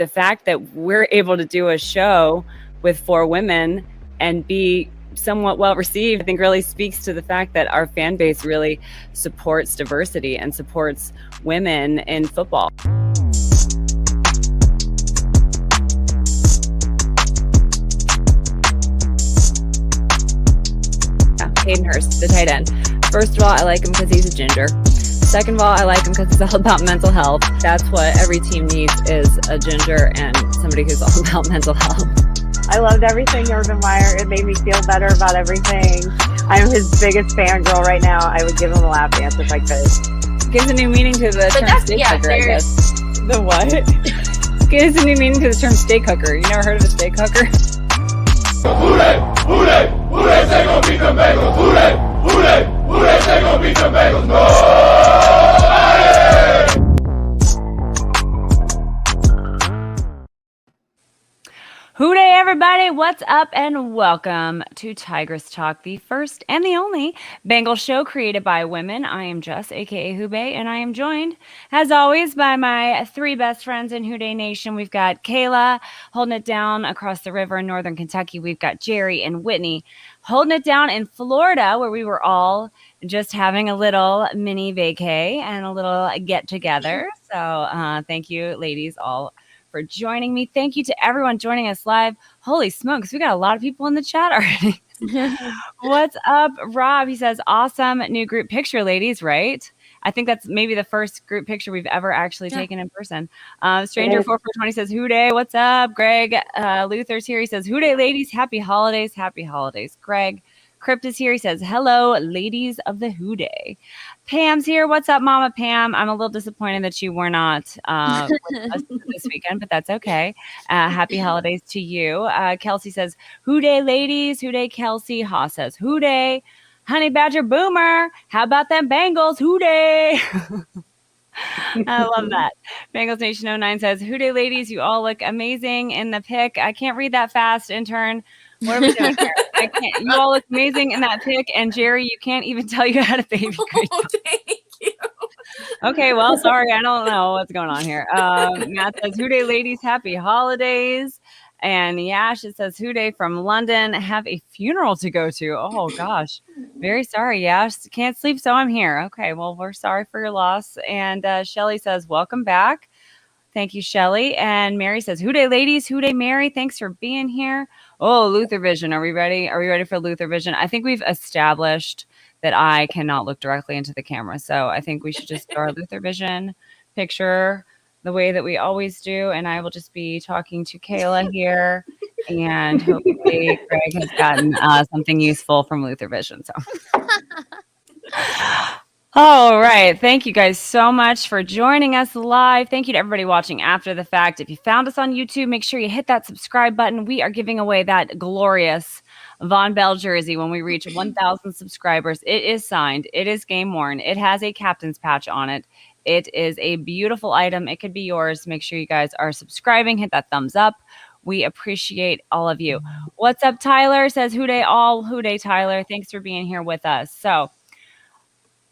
the fact that we're able to do a show with 4 women and be somewhat well received, I think really speaks to the fact that our fan base really supports diversity and supports women in football. Hayden Hurst, the tight end. First of all, I like him because he's a ginger. Second of all, I like him because it's all about mental health. That's what every team needs, is a ginger and somebody who's all about mental health. I loved everything Urban Meyer. It made me feel better about everything. I'm his biggest fangirl right now. I would give him a lap dance if I could. Gives a new meaning to the term steak hooker, I guess. The what? Gives a new meaning to the term steak hooker. You never heard of a steak hooker? Hooray! Hooray! Hooray! They gon' beat the Bengals! Hooray! Hooray! Hooray! They gon' beat the Bengals! No! Hooday, everybody! What's up, and welcome to Tigress Talk, the first and the only Bengal show created by women. I am Jess, aka Hooday, and I am joined, as always, by my 3 best friends in Hooday Nation. We've got Kayla holding it down across the river in northern Kentucky. We've got Jerry and Whitney holding it down in Florida, where we were all just having a little mini vacay and a little get together. So thank you, ladies, all for joining me. Thank you to everyone joining us live. Holy smokes, we got a lot of people in the chat already. What's up, Rob? He says, awesome new group picture, ladies, right? I think that's maybe the first group picture we've ever actually taken in person. Stranger4420 says, Hooday, what's up? Greg Luther's here. He says, Hooday, ladies, happy holidays, happy holidays. Greg Crypt is here. He says, hello, ladies of the Hooday. Pam's here. What's up, Mama Pam? I'm a little disappointed that you were not with us this weekend, but that's okay. Happy holidays to you. Kelsey says, Hooday, ladies. Hooday, Kelsey. Haas says, Hooday. Honey Badger Boomer. How about them Bengals? Hooday. I love that. Bengals Nation 09 says, Hooday, ladies. You all look amazing in the pic. I can't read that fast, intern. What are we doing here? I can't. You all look amazing in that pic. And Jerry, you can't even tell you had a baby. Oh, thank you. Okay, well, sorry. I don't know what's going on here. Matt says, Hooday, ladies, happy holidays. And Yash, it says, Hooday from London, have a funeral to go to. Oh, gosh. Very sorry, Yash. Can't sleep, so I'm here. Okay, well, we're sorry for your loss. And Shelly says, welcome back. Thank you, Shelly. And Mary says, Hooday, ladies. Hooday, Mary. Thanks for being here. Oh, Luther Vision. Are we ready? Are we ready for Luther Vision? I think we've established that I cannot look directly into the camera. So I think we should just do our Luther Vision picture the way that we always do. And I will just be talking to Kayla here. And hopefully Greg has gotten something useful from Luther Vision. So. All right. Thank you guys so much for joining us live. Thank you to everybody watching after the fact. If you found us on YouTube, make sure you hit that subscribe button. We are giving away that glorious Von Bell jersey when we reach 1,000 subscribers. It is signed. It is game worn. It has a captain's patch on it. It is a beautiful item. It could be yours. Make sure you guys are subscribing. Hit that thumbs up. We appreciate all of you. What's up, Tyler? Says Hooday all. Hooday, Tyler. Thanks for being here with us. So,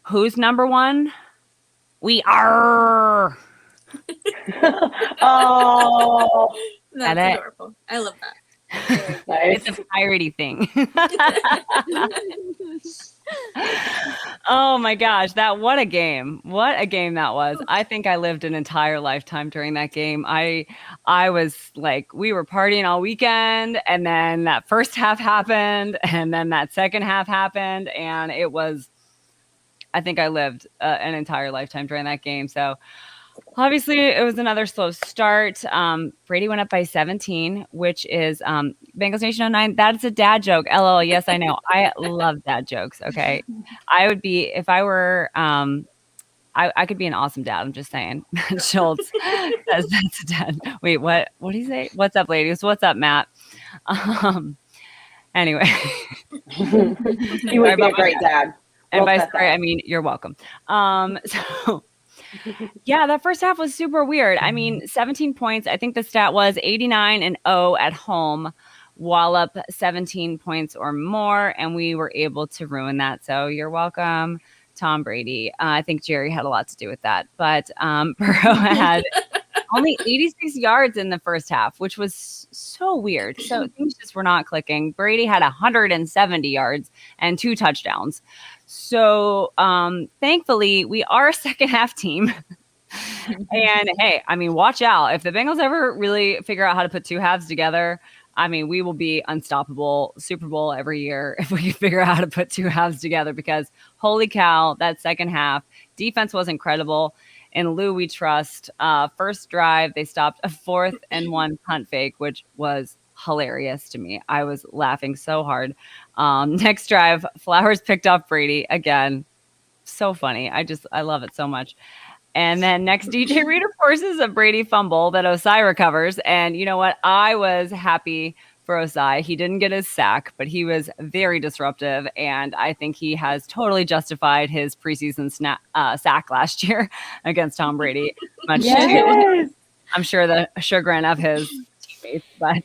who's number one? We are. Oh, That's adorable. I love that. nice. It's a piratey thing. Oh my gosh, what a game. What a game that was. I think I lived an entire lifetime during that game. I was like, we were partying all weekend, and then that first half happened, and then that second half happened, and it was, I think I lived an entire lifetime during that game. So obviously it was another slow start. Brady went up by 17, which is Bengals Nation 09. That's a dad joke. LOL. Yes, I know. I love dad jokes. Okay. I would be, if I were, I could be an awesome dad. I'm just saying. Schultz says that's a dad. Wait, what do you say? What's up, ladies? What's up, Matt? Anyway. You would be a great dad. And by sorry, I mean, you're welcome. So yeah, that first half was super weird. I mean, 17 points. I think the stat was 89-0 at home, wallop 17 points or more, and we were able to ruin that. So you're welcome, Tom Brady. I think Jerry had a lot to do with that. But Burrow had only 86 yards in the first half, which was so weird. So things just were not clicking. Brady had 170 yards and 2 touchdowns. So thankfully, we are a second half team. And hey, I mean, watch out. If the Bengals ever really figure out how to put 2 halves together, I mean, we will be unstoppable Super Bowl every year if we can figure out how to put 2 halves together, because holy cow, that second half defense was incredible. In Lou, we trust. First drive, they stopped a 4th and 1 punt fake, which was hilarious to me. I was laughing so hard. Next drive, Flowers picked off Brady again. So funny. I love it so much. And then next, DJ Reader forces a Brady fumble that Osai recovers. And you know what? I was happy for Osai. He didn't get his sack, but he was very disruptive. And I think he has totally justified his preseason sack last year against Tom Brady. Much to, I'm sure, the chagrin of his teammates. But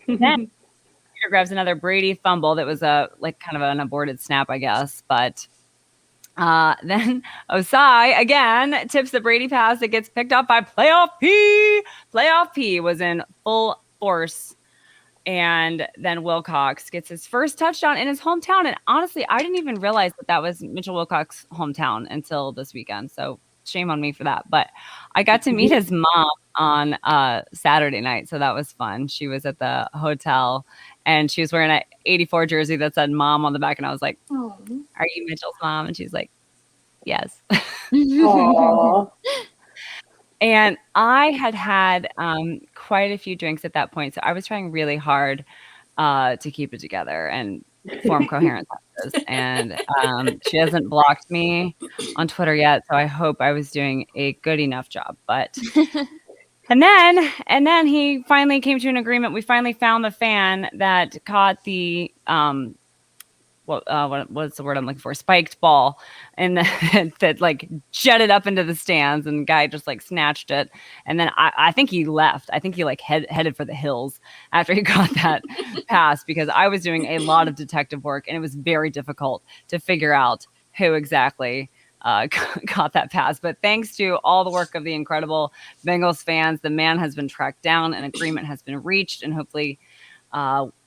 then Reader grabs another Brady fumble that was kind of an aborted snap, I guess. But then Osai again tips the Brady pass that gets picked up by Playoff P. Playoff P was in full force. And then Wilcox gets his first touchdown in his hometown. And honestly, I didn't even realize that was Mitchell Wilcox's hometown until this weekend. So shame on me for that. But I got to meet his mom on Saturday night. So that was fun. She was at the hotel and she was wearing an 84 jersey that said mom on the back. And I was like, oh, are you Mitchell's mom? And she's like, yes. And I had quite a few drinks at that point. So I was trying really hard to keep it together and form coherent sentences. And she hasn't blocked me on Twitter yet. So I hope I was doing a good enough job. But And then he finally came to an agreement. We finally found the fan that caught the what's the word I'm looking for? Spiked ball, and that like jetted up into the stands, and the guy just like snatched it. And then I think he left. I think he like headed for the hills after he got that pass, because I was doing a lot of detective work, and it was very difficult to figure out who exactly got that pass. But thanks to all the work of the incredible Bengals fans, the man has been tracked down, an agreement has been reached, and hopefully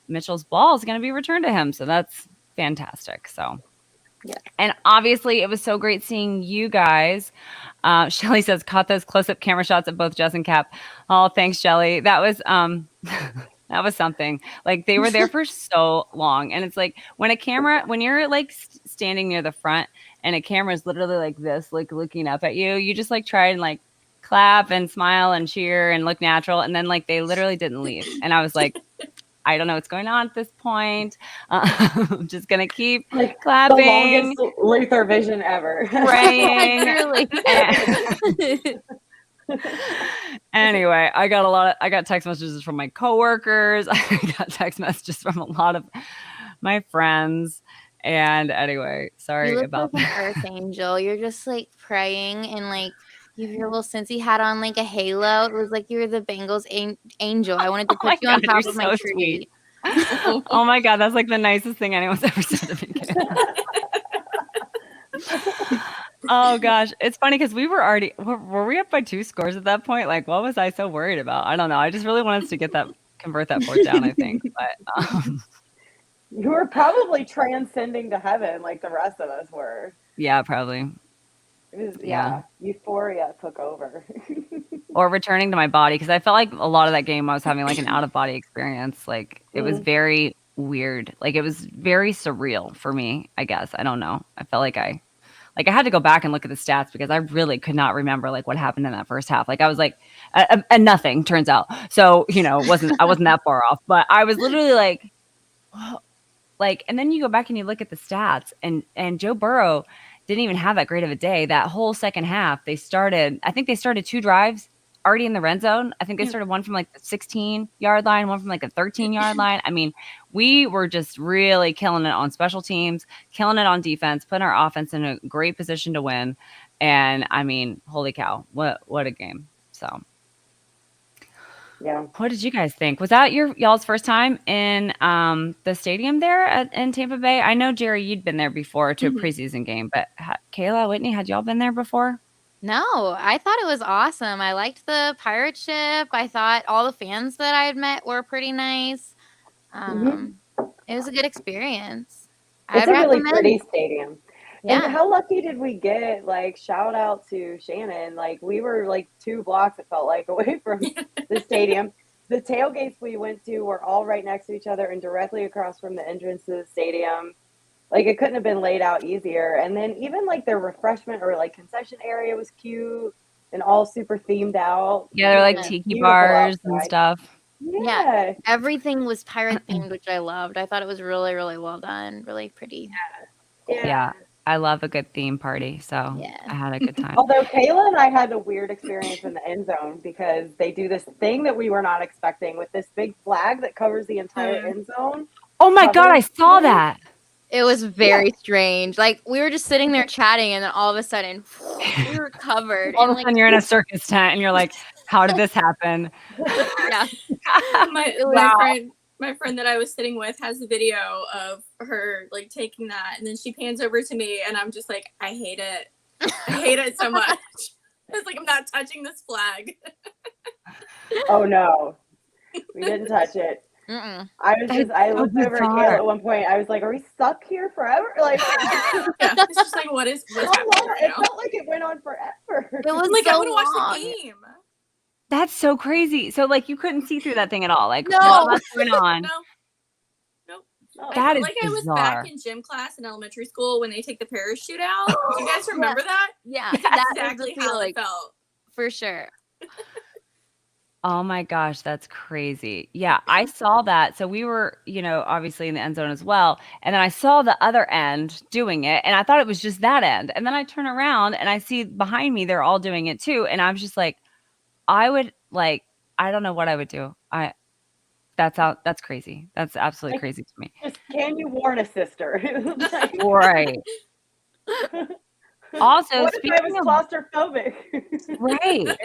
Mitchell's ball is going to be returned to him. So that's fantastic. So, yeah. And obviously it was so great seeing you guys. Shelly says, caught those close-up camera shots of both Jess and Cap. Oh, thanks, Shelly. That was that was something. Like, they were there for so long. And it's like when you're like standing near the front and a camera is literally like this, like looking up at you, you just like try and like clap and smile and cheer and look natural. And then like they literally didn't leave. And I was like, I don't know what's going on at this point. I'm just going to keep like clapping. The longest Luther vision ever. Praying. Anyway, I got text messages from my coworkers. I got text messages from a lot of my friends. And anyway, sorry about like that. An earth angel. You're just like praying, and like you have your little Cincy hat on, like a halo. It was like you were the Bengals angel. I wanted to put you on top of my tree. Oh my God, that's like the nicest thing anyone's ever said to me. Oh gosh, it's funny because we were already were we up by 2 scores at that point? Like, what was I so worried about? I don't know. I just really wanted us to convert that 4th down, I think. But you were probably transcending to heaven like the rest of us were. Yeah, probably. It was, yeah, euphoria took over. Or returning to my body, because I felt like a lot of that game I was having like an out-of-body experience. Like, it was very weird. Like, it was very surreal for me, I guess. I don't know. I felt like I had to go back and look at the stats because I really could not remember like what happened in that first half. Like, I was like, and nothing turns out. So, I wasn't that far off, but I was literally like, and then you go back and you look at the stats, and Joe Burrow didn't even have that great of a day. That whole second half, I think they started 2 drives already in the red zone. I think they started one from like the 16-yard line, one from like the 13-yard line. I mean, we were just really killing it on special teams, killing it on defense, putting our offense in a great position to win. And I mean, holy cow, what a game. So yeah. What did you guys think? Was that y'all's first time in the stadium there in Tampa Bay? I know, Jerry, you'd been there before to a preseason game, but Kayla, Whitney, had y'all been there before? No, I thought it was awesome. I liked the pirate ship. I thought all the fans that I had met were pretty nice. It was a good experience. It's I'd a really recommend. pretty stadium. And Yeah. how lucky did we get? Like, shout out to Shannon. Like, we were like 2 blocks, it felt like, away from the stadium. The tailgates we went to were all right next to each other and directly across from the entrance to the stadium. Like, it couldn't have been laid out easier. And then even like their refreshment or like concession area was cute and all super themed out. Yeah, they're like And tiki beautiful bars and outside. stuff. Yeah. Everything was pirate themed, which I loved. I thought it was really, really well done. Really pretty. Yeah. I love a good theme party, so Yeah. I had a good time. Although Kayla and I had a weird experience in the end zone because they do this thing that we were not expecting with this big flag that covers the entire end zone. Oh my God, I saw that. It was very strange. Like, we were just sitting there chatting, and then all of a sudden, we were covered. All and, of a sudden, you're in a circus tent, and you're like, how did this happen? Yeah. My friend that I was sitting with has a video of her like taking that, and then she pans over to me, and I'm just like, I hate it. I hate it so much. It's like, I'm not touching this flag. Oh no, we didn't touch it. I looked over at Kayla at one point. I was like, are we stuck here forever? Like, yeah, it's just like, what's happening right it now? felt like it went on forever. It was Like, so I would watch long. the game. That's so crazy. So, like, you couldn't see through that thing at all. Like, No. what's going on? Nope. That is like I was bizarre. back in gym class in elementary school when they take the parachute out. Do you guys remember that? Yeah, That's that exactly how it felt. for sure. Oh my gosh, that's crazy. Yeah, I saw that. So we were, obviously in the end zone as well. And then I saw the other end doing it, and I thought it was just that end. And then I turn around and I see behind me they're all doing it too. And I was just like, I don't know what I would do. That's crazy. That's absolutely crazy to me. Just, can you warn a sister? Right. Also, what if I was claustrophobic? Right.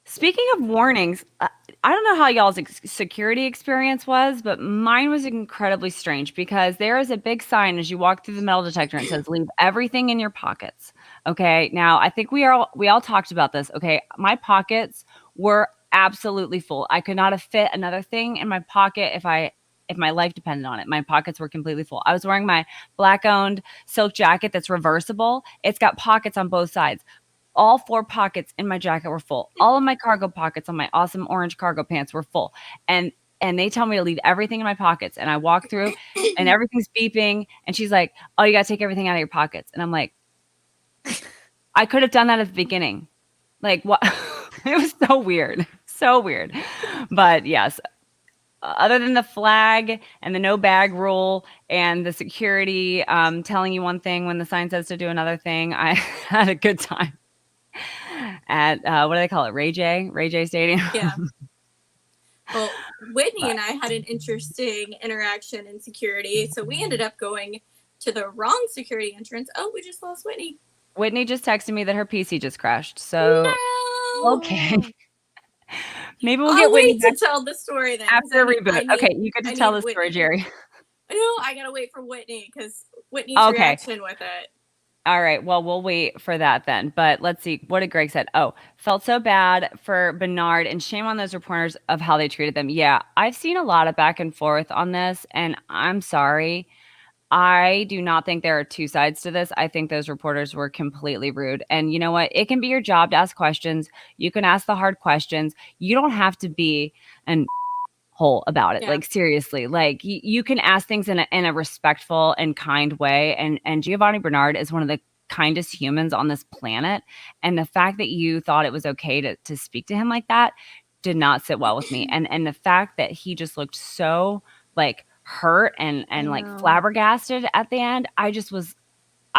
Speaking of warnings, I don't know how y'all's security experience was, but mine was incredibly strange because there is a big sign as you walk through the metal detector and it says, leave everything in your pockets. Okay. Now, I think we all talked about this. Okay. My pockets were absolutely full. I could not have fit another thing in my pocket if my life depended on it. My pockets were completely full. I was wearing my Black-owned silk jacket that's reversible. It's got pockets on both sides. All 4 pockets in my jacket were full. All of my cargo pockets on my awesome orange cargo pants were full. And they tell me to leave everything in my pockets. And I walk through and everything's beeping. And she's like, oh, you got to take everything out of your pockets. And I'm like, I could have done that at the beginning. Like, what? It was so weird. So weird. But yes, other than the flag and the no bag rule and the security telling you one thing when the sign says to do another thing, I had a good time at what do they call it? Ray J Stadium. Yeah. Well, Whitney and I had an interesting interaction in security. So we ended up going to the wrong security entrance. Oh, we just lost Whitney. Whitney just texted me that her PC just crashed. So okay. Maybe we'll get Whitney to tell the story then. After a reboot. Okay, you get to tell the story, Jerry. No, I gotta wait for Whitney because Whitney's reaction with it. All right. Well, we'll wait for that then. But let's see. What did Greg said? Oh, felt so bad for Bernard and shame on those reporters of how they treated them. Yeah, I've seen a lot of back and forth on this, and I'm sorry. I do not think there are two sides to this. I think those reporters were completely rude. And you know what? It can be your job to ask questions. You can ask the hard questions. You don't have to be an hole about it. Yeah. Like seriously, like you can ask things in a respectful and kind way. And Giovanni Bernard is one of the kindest humans on this planet. And the fact that you thought it was okay to speak to him like that did not sit well with me. And the fact that he just looked so like hurt and like flabbergasted at the end, I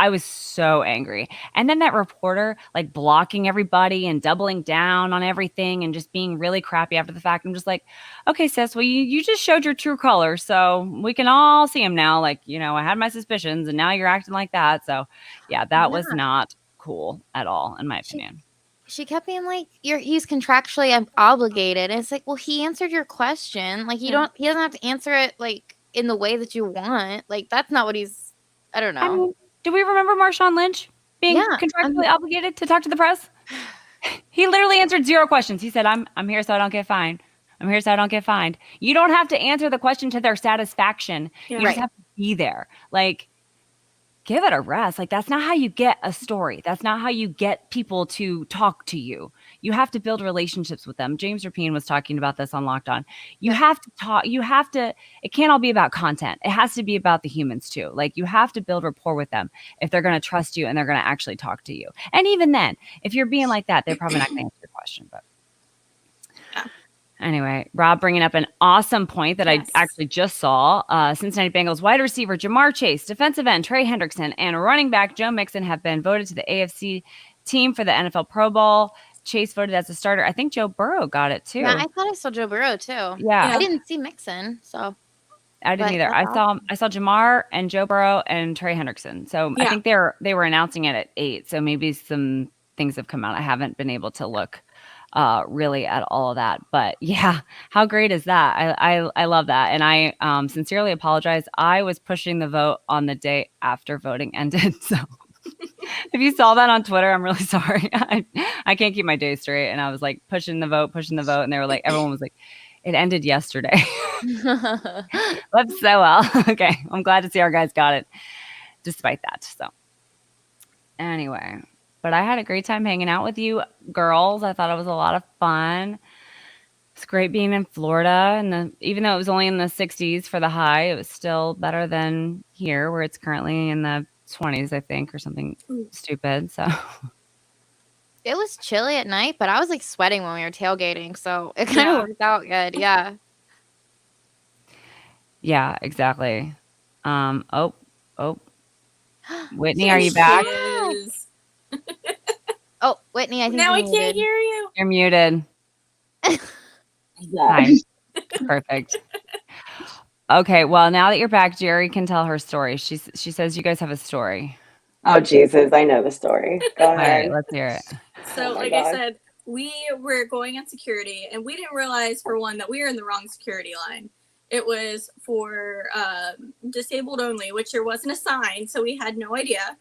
was so angry. And then that reporter like blocking everybody and doubling down on everything and just being really crappy after the fact. I'm just like, okay, sis, well, you just showed your true colors, so we can all see him now. Like, I had my suspicions and now you're acting like that. So yeah, that was not cool at all, in my opinion. She kept being like, he's contractually obligated. And it's like, well, he answered your question. Like, he doesn't have to answer it like in the way that you want. Like, that's not what I don't know. Do we remember Marshawn Lynch? being Yeah, contractually obligated to talk to the press? He literally answered 0 questions. He said, I'm here so I don't get fined. I'm here so I don't get fined. You don't have to answer the question to their satisfaction. Yeah. You just have to be there. Like, give it a rest. Like, that's not how you get a story. That's not how you get people to talk to you. You have to build relationships with them. James Rapine was talking about this on Locked On. You have to talk. You have to, it can't all be about content. It has to be about the humans too. Like, you have to build rapport with them if they're going to trust you and they're going to actually talk to you. And even then, if you're being like that, they're probably not going to answer your question. But anyway, Rob bringing up an awesome point that I actually just saw. Cincinnati Bengals wide receiver Jamar Chase, defensive end Trey Hendrickson, and running back Joe Mixon have been voted to the AFC team for the NFL Pro Bowl. Chase voted as a starter. I think Joe Burrow got it too. Yeah, I thought I saw Joe Burrow too. Yeah. I didn't see Mixon, so I didn't either. I saw Jamar and Joe Burrow and Trey Hendrickson. So I think they were announcing it at 8. So maybe some things have come out. I haven't been able to look really at all of that. But yeah, how great is that? I love that. And I sincerely apologize. I was pushing the vote on the day after voting ended. So if you saw that on Twitter, I'm really sorry. I can't keep my day straight. And I was like pushing the vote. And they were like, everyone was like, it ended yesterday. Whoops, so well. Okay. I'm glad to see our guys got it despite that. So anyway. But I had a great time hanging out with you girls. I thought it was a lot of fun. It's great being in Florida. And even though it was only in the 60s for the high, it was still better than here where it's currently in the 20s, I think, or something stupid. So it was chilly at night, but I was like sweating when we were tailgating. So it kind of worked out good. Yeah. Yeah, exactly. Oh. Whitney, are you back? Oh, Whitney, I think now I can't hear you. You're muted. Hi. Perfect. Okay, well, now that you're back, Jerry can tell her story. She says you guys have a story. Oh, Jesus, I know the story. Go All ahead. right, let's hear it. So, like I said, we were going on security, and we didn't realize, for one, that we were in the wrong security line. It was for disabled only, which there wasn't a sign, so we had no idea.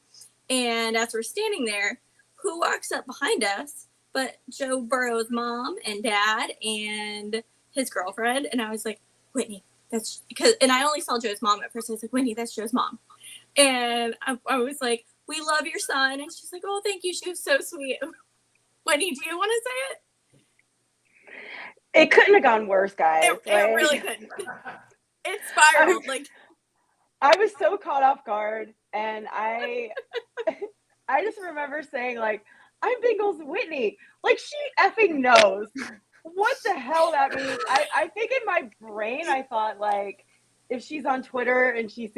And as we're standing there, who walks up behind us but Joe Burrow's mom and dad and his girlfriend? And I was like, Whitney, that's because, and I only saw Joe's mom at first. I was like, Whitney, that's Joe's mom. And I was like, we love your son. And she's like, oh, thank you. She was so sweet. Whitney, do you want to say it? It couldn't have gone worse, guys. It really couldn't. It spiraled. I was so caught off guard, and I just remember saying, like, I'm Bengals Whitney. Like, she effing knows what the hell that means. I think in my brain I thought, like, if she's on Twitter and she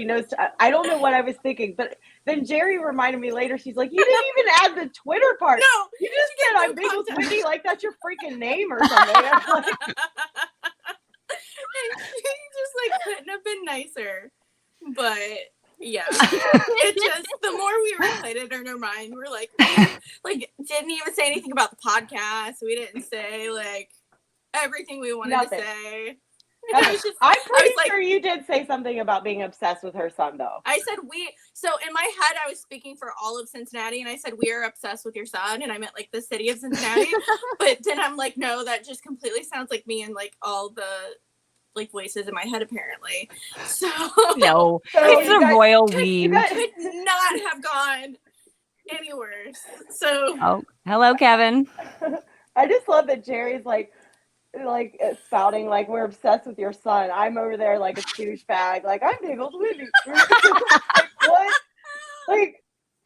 knows. I don't know what I was thinking, but then Jerry reminded me later. She's like, you didn't even add the Twitter part. No, you just said I'm Bengals Whitney, like that's your freaking name or something. Like, she just like couldn't have been nicer. But yeah, it just, the more we replayed it in our mind, we're like didn't even say anything about the podcast. We didn't say like everything we wanted to say. I'm pretty sure you did say something about being obsessed with her son, though. I said so in my head, I was speaking for all of Cincinnati, and I said, we are obsessed with your son, and I meant like the city of Cincinnati. But then I'm like, no, that just completely sounds like me and like all the like voices in my head, apparently. So no, it's a royal we. Could not have gone any worse. So hello, Kevin. I just love that Jerry's like spouting like we're obsessed with your son. I'm over there like a douchebag, like I'm Bengals Whitney. Like, what? Like,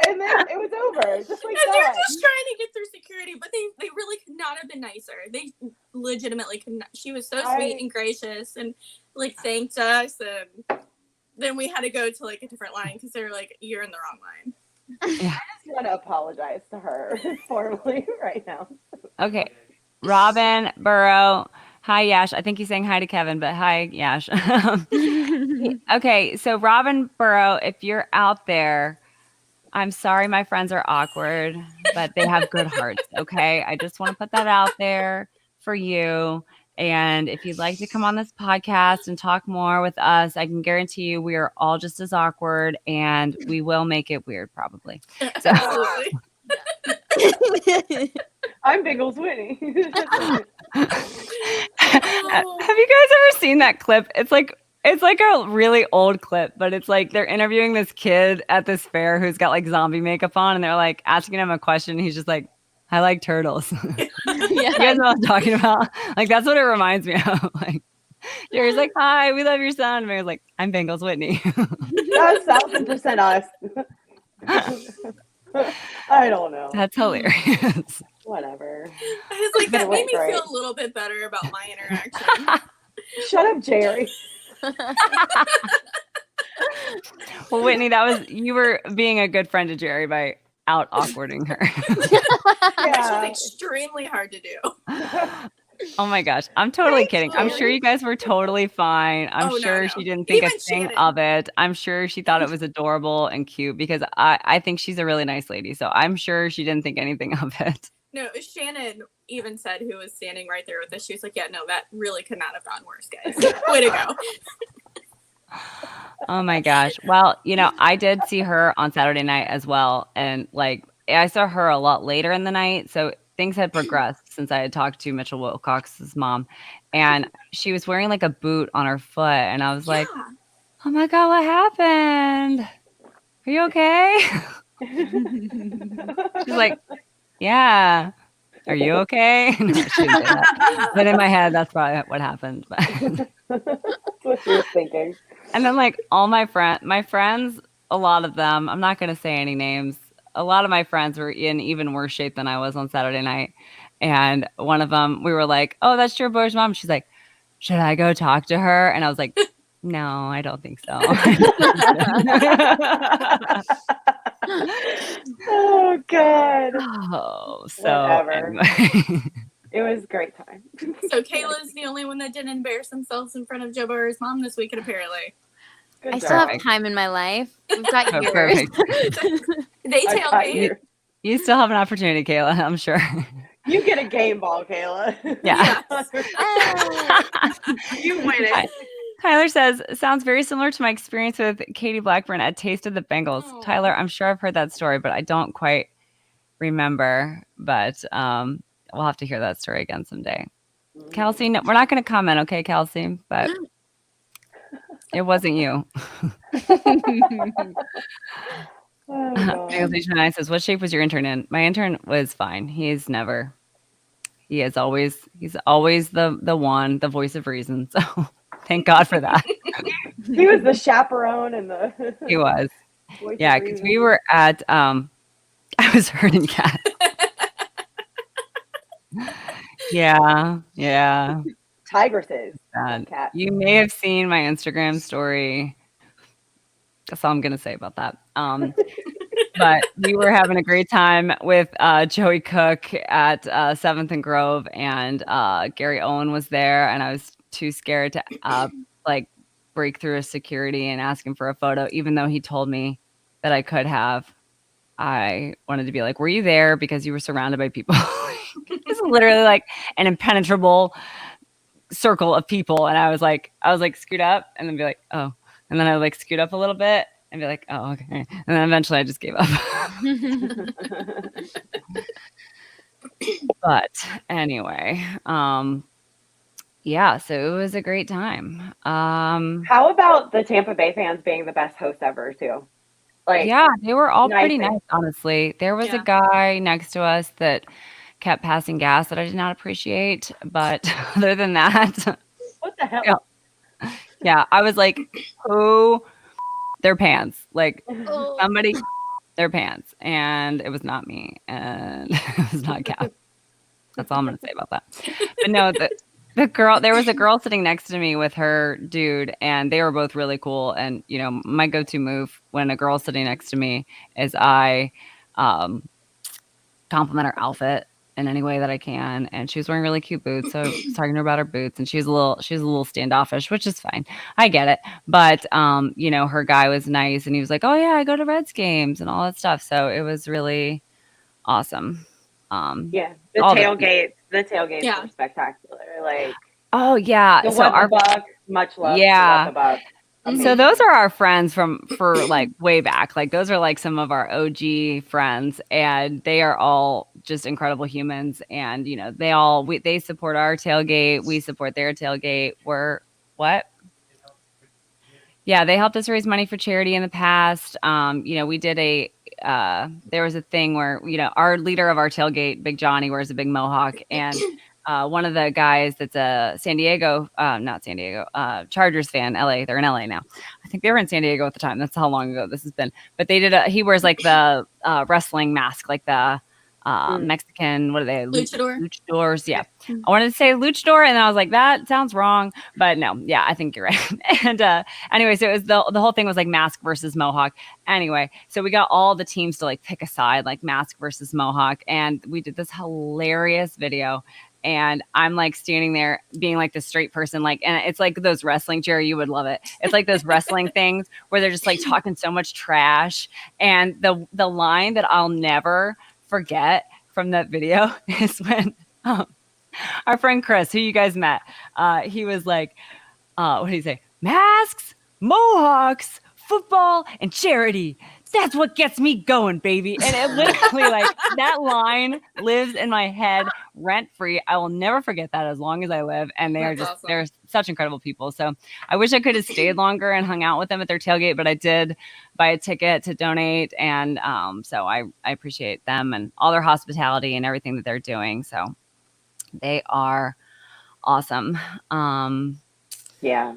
and then it was over. Just like and that. They're just trying to get through security, but they really could not have been nicer. They legitimately could not. She was so sweet and gracious, and like thanked us. And then we had to go to like a different line because they were like, "You're in the wrong line." Yeah. I just want to apologize to her formally right now. Okay. Robin, Burrow, hi Yash. I think he's saying hi to Kevin, but hi Yash. Okay, so Robin, Burrow, if you're out there, I'm sorry my friends are awkward, but they have good hearts, okay? I just want to put that out there for you. And if you'd like to come on this podcast and talk more with us, I can guarantee you we are all just as awkward and we will make it weird probably. So. Absolutely. I'm Bengals Whitney. Have you guys ever seen that clip? It's like a really old clip, but it's like they're interviewing this kid at this fair who's got like zombie makeup on, and they're like asking him a question. And he's just like, "I like turtles." You guys know what I'm talking about? Like that's what it reminds me of. Like Jerry's like, "Hi, we love your son." And Mary's like, "I'm Bengals Whitney." That's 1,000% us. I don't know. That's hilarious. Whatever. I was like, that made me feel a little bit better about my interaction. Shut up, Jerry. Well, Whitney, you were being a good friend to Jerry by out awkwarding her. Yeah. Which is extremely hard to do. Oh my gosh. I'm totally kidding. I'm sure you guys were totally fine. I'm sure she didn't think a thing of it. I'm sure she thought it was adorable and cute because I think she's a really nice lady. So I'm sure she didn't think anything of it. No, Shannon even said, who was standing right there with us, she was like, yeah, no, that really could not have gone worse, guys. Way to go. Oh my gosh. Well, I did see her on Saturday night as well. And like, I saw her a lot later in the night. So things had progressed since I had talked to Mitchell Wilcox's mom. And she was wearing like a boot on her foot. And I was like, oh my God, what happened? Are you okay? She's like, yeah. Are you okay? No, she didn't say that. But in my head, that's probably what happened. That's what she was thinking. And then like all my friends, a lot of them, I'm not going to say any names. A lot of my friends were in even worse shape than I was on Saturday night. And one of them, we were like, oh, that's your boy's mom. She's like, should I go talk to her? And I was like, no, I don't think so. Oh, God. Oh, so anyway. It was a great time. So Kayla's the only one that didn't embarrass themselves in front of Joe Burrow's mom this weekend, apparently. I still have time in my life. We've got years. They tailgate. You still have an opportunity, Kayla, I'm sure. You get a game ball, Kayla. Yeah. You win it. Tyler says, sounds very similar to my experience with Katie Blackburn at Taste of the Bengals. Oh. Tyler, I'm sure I've heard that story, but I don't quite remember. But we'll have to hear that story again someday. Kelsey, no, we're not going to comment, okay, Kelsey? But it wasn't you. Kelsey says, what shape was your intern in? My intern was fine. He's always the one, the voice of reason. So thank God for that. He was the chaperone and the. He was. Yeah, because we were at. I was herding cats. Yeah. Tigresses. Cat. You may have seen my Instagram story. That's all I'm gonna say about that. But we were having a great time with Joey Cook at 7th and Grove, and Gary Owen was there, and I was too scared to break through a security and ask him for a photo, even though he told me that I could have. I wanted to be like, were you there? Because you were surrounded by people. It's literally like an impenetrable circle of people. And I was like, scoot up and then be like, oh. And then I would like scoot up a little bit and be like, oh, okay. And then eventually I just gave up. But anyway, yeah, so it was a great time. How about the Tampa Bay fans being the best hosts ever too? Like, yeah, they were all pretty nice, honestly. There was a guy next to us that kept passing gas that I did not appreciate, but other than that, what the hell? Yeah, I was like, who? Their pants, like somebody, their pants, and it was not me, and it was not Cap. That's all I'm gonna say about that. But no, the girl, there was a girl sitting next to me with her dude, and they were both really cool. And my go-to move when a girl's sitting next to me is I compliment her outfit in any way that I can. And she was wearing really cute boots, so I was talking to her about her boots, and she was a little standoffish, which is fine. I get it. But her guy was nice, and he was like, oh yeah, I go to Reds games and all that stuff. So it was really awesome. The tailgates were spectacular. Like, Oh yeah. The So What our the Buck, much love. Yeah. To What the Buck. So Amazing. those are our friends for like way back. Like those are like some of our OG friends, and they are all just incredible humans. And you know, they support our tailgate, we support their tailgate. We're what? Yeah, they helped us raise money for charity in the past. You know, we did there was a thing where, you know, our leader of our tailgate, Big Johnny, wears a big mohawk, and one of the guys that's a not San Diego, Chargers fan, LA. They're in LA now. I think they were in San Diego at the time. That's how long ago this has been. But he wears like the wrestling mask, like the Mexican, what are they? Luchador. Luchadors, yeah. I wanted to say luchador, and I was like, that sounds wrong. But no, yeah, I think you're right. And anyway, so it was the whole thing was like mask versus mohawk. Anyway, so we got all the teams to like pick a side, like mask versus mohawk, and we did this hilarious video. And I'm like standing there being like the straight person, like, and it's like those wrestling, Jerry, you would love it. It's like those wrestling things where they're just like talking so much trash. And the line that I'll never forget from that video is when our friend Chris, who you guys met, he was like, what did he say? Masks, mohawks, football, and charity. That's what gets me going, baby. And it literally, like, that line lives in my head rent free. I will never forget that as long as I live. And they're such incredible people. So I wish I could have stayed longer and hung out with them at their tailgate, but I did buy a ticket to donate. And so I appreciate them and all their hospitality and everything that they're doing. So they are awesome. Yeah,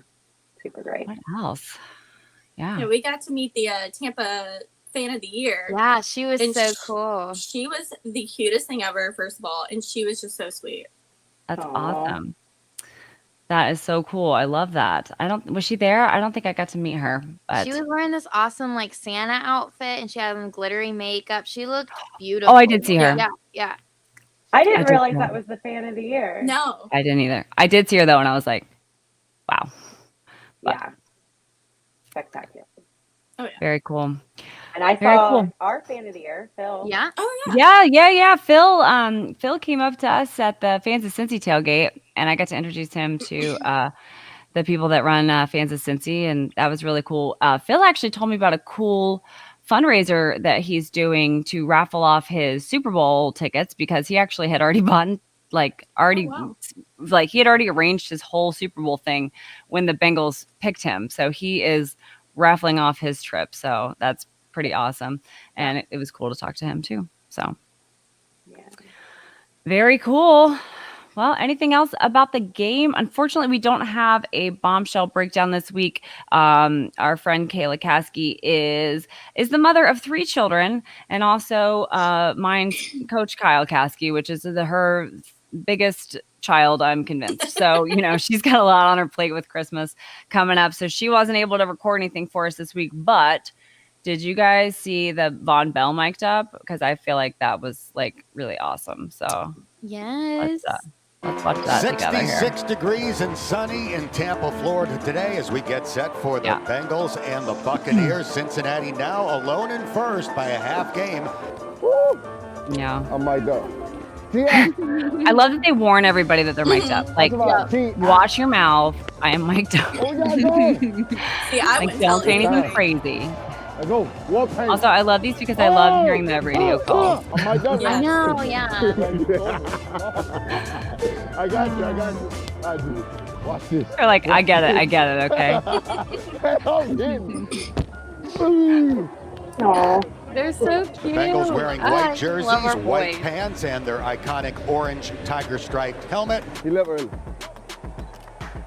super great. What else? Yeah, we got to meet the Tampa fan of the year. Yeah, she was And so cool. She was the cutest thing ever, first of all, and she was just so sweet. that's Aww. awesome. That is so cool. I love that. Was she there? I don't think I got to meet her. But She was wearing this awesome like Santa outfit, and she had some glittery makeup. She looked beautiful. Oh, I did see her. Yeah. I didn't did realize know. that was the fan of the year. No. I didn't either. I did see her though, and I was like, wow. But Yeah. Spectacular. Oh yeah. very cool. And I Very saw cool. our fan of the year, Phil. Yeah. Oh yeah. Yeah. Phil came up to us at the Fans of Cincy tailgate, and I got to introduce him to the people that run Fans of Cincy, and that was really cool. Phil actually told me about a cool fundraiser that he's doing to raffle off his Super Bowl tickets, because he actually had already bought he had already arranged his whole Super Bowl thing when the Bengals picked him. So he is raffling off his trip. So that's pretty awesome. And it was cool to talk to him too. So Yeah. very cool. Well, anything else about the game? Unfortunately, we don't have a bombshell breakdown this week. Our friend Kayla Caskey is the mother of 3 children, and also mine's Coach Kyle Caskey, which is her biggest child, I'm convinced. So, you know, she's got a lot on her plate with Christmas coming up. So she wasn't able to record anything for us this week. But did you guys see the Von Bell mic'd up? Because I feel like that was like really awesome. So Yes. let's watch that together here. 66 degrees and sunny in Tampa, Florida today as we get set for the Bengals and the Buccaneers. Cincinnati now alone in first by a half game. Yeah. I'm mic'd up. I love that they warn everybody that they're mic'd up. Like, watch your mouth. I am mic'd up. See, I Like, wouldn't don't tell say anything anybody. crazy. I go. Walk paint. Also, I love these because I love hearing the radio call. I'm mic'd up. I know, yeah. I got you. I do. Watch this. They're like, I get it, okay? Oh, didn't. Aw. They're so cute. Bengals wearing I white love jerseys, our white boy. pants, and their iconic orange tiger striped helmet. He left early.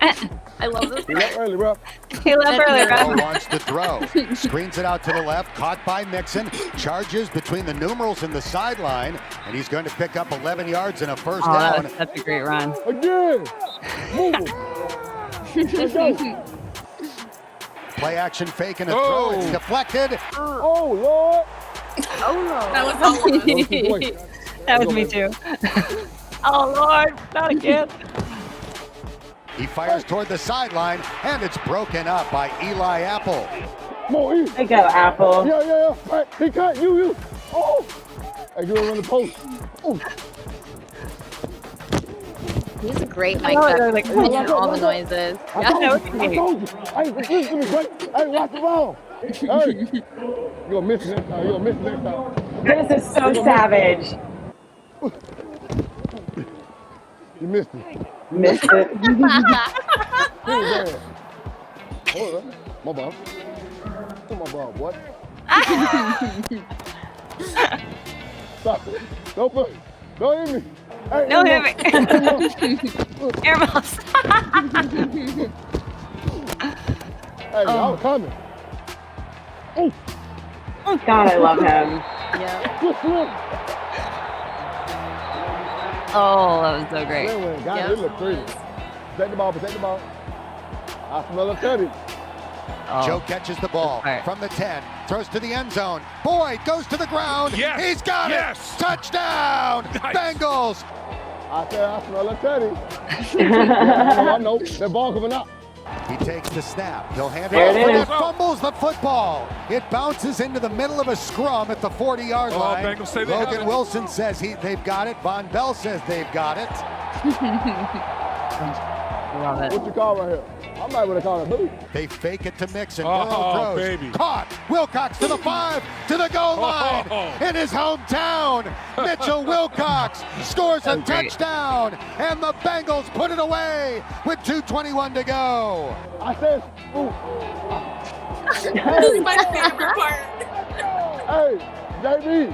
I love this. He left early, bro. He left early, Burrow right? wants to throw. Screens it out to the left, caught by Mixon. Charges between the numerals and the sideline, and he's going to pick up 11 yards and a first Oh, that down. was such a great run. Again. Move. Let's go. Play action fake and a throw. It's deflected. Oh, Lord. That was awesome. That was me too. Oh, Lord, not again. He fires toward the sideline, and it's broken up by Eli Apple. More east. There you go, Apple. Yeah. Right. He cut you. Oh. Hey, you on the post. Oh. He's a great mic know, guy. they're like, Making all the noises. I told you. Hey, listen to me, quick. Hey, watch the ball. Hey, you gonna miss it next time. You gonna miss it next time. This is so savage. You missed it. Missed it. Hold on. My ball. Come my ball, boy. Stop it. Don't hit me. Hey, No hit me. Air balls. Hey, I was coming. God, I love him. Oh, that was so great. God, it looked pretty. Protect the ball, protect the ball. I smell a teddy. Oh. Joe catches the ball from the 10, throws to the end zone. Boyd goes to the ground. Yes. He's got it. Touchdown, Nice. Bengals. I said I smell a teddy. I know. That ball coming out. He takes the snap. He'll hand There it it off, and is. it fumbles the football. It bounces into the middle of a scrum at the 40-yard line. Bengals say they have Logan it. Wilson says they've got it. Von Bell says they've got it. Love it. What you call right here? I might would have called a boot. They fake it to Mixon. Oh, Burrow throws. baby. Caught. Wilcox to the 5, to the goal line in his hometown. Mitchell Wilcox scores a So great. touchdown, and the Bengals put it away with 2:21 to go. I said, ooh. This is my favorite part. Hey, JB,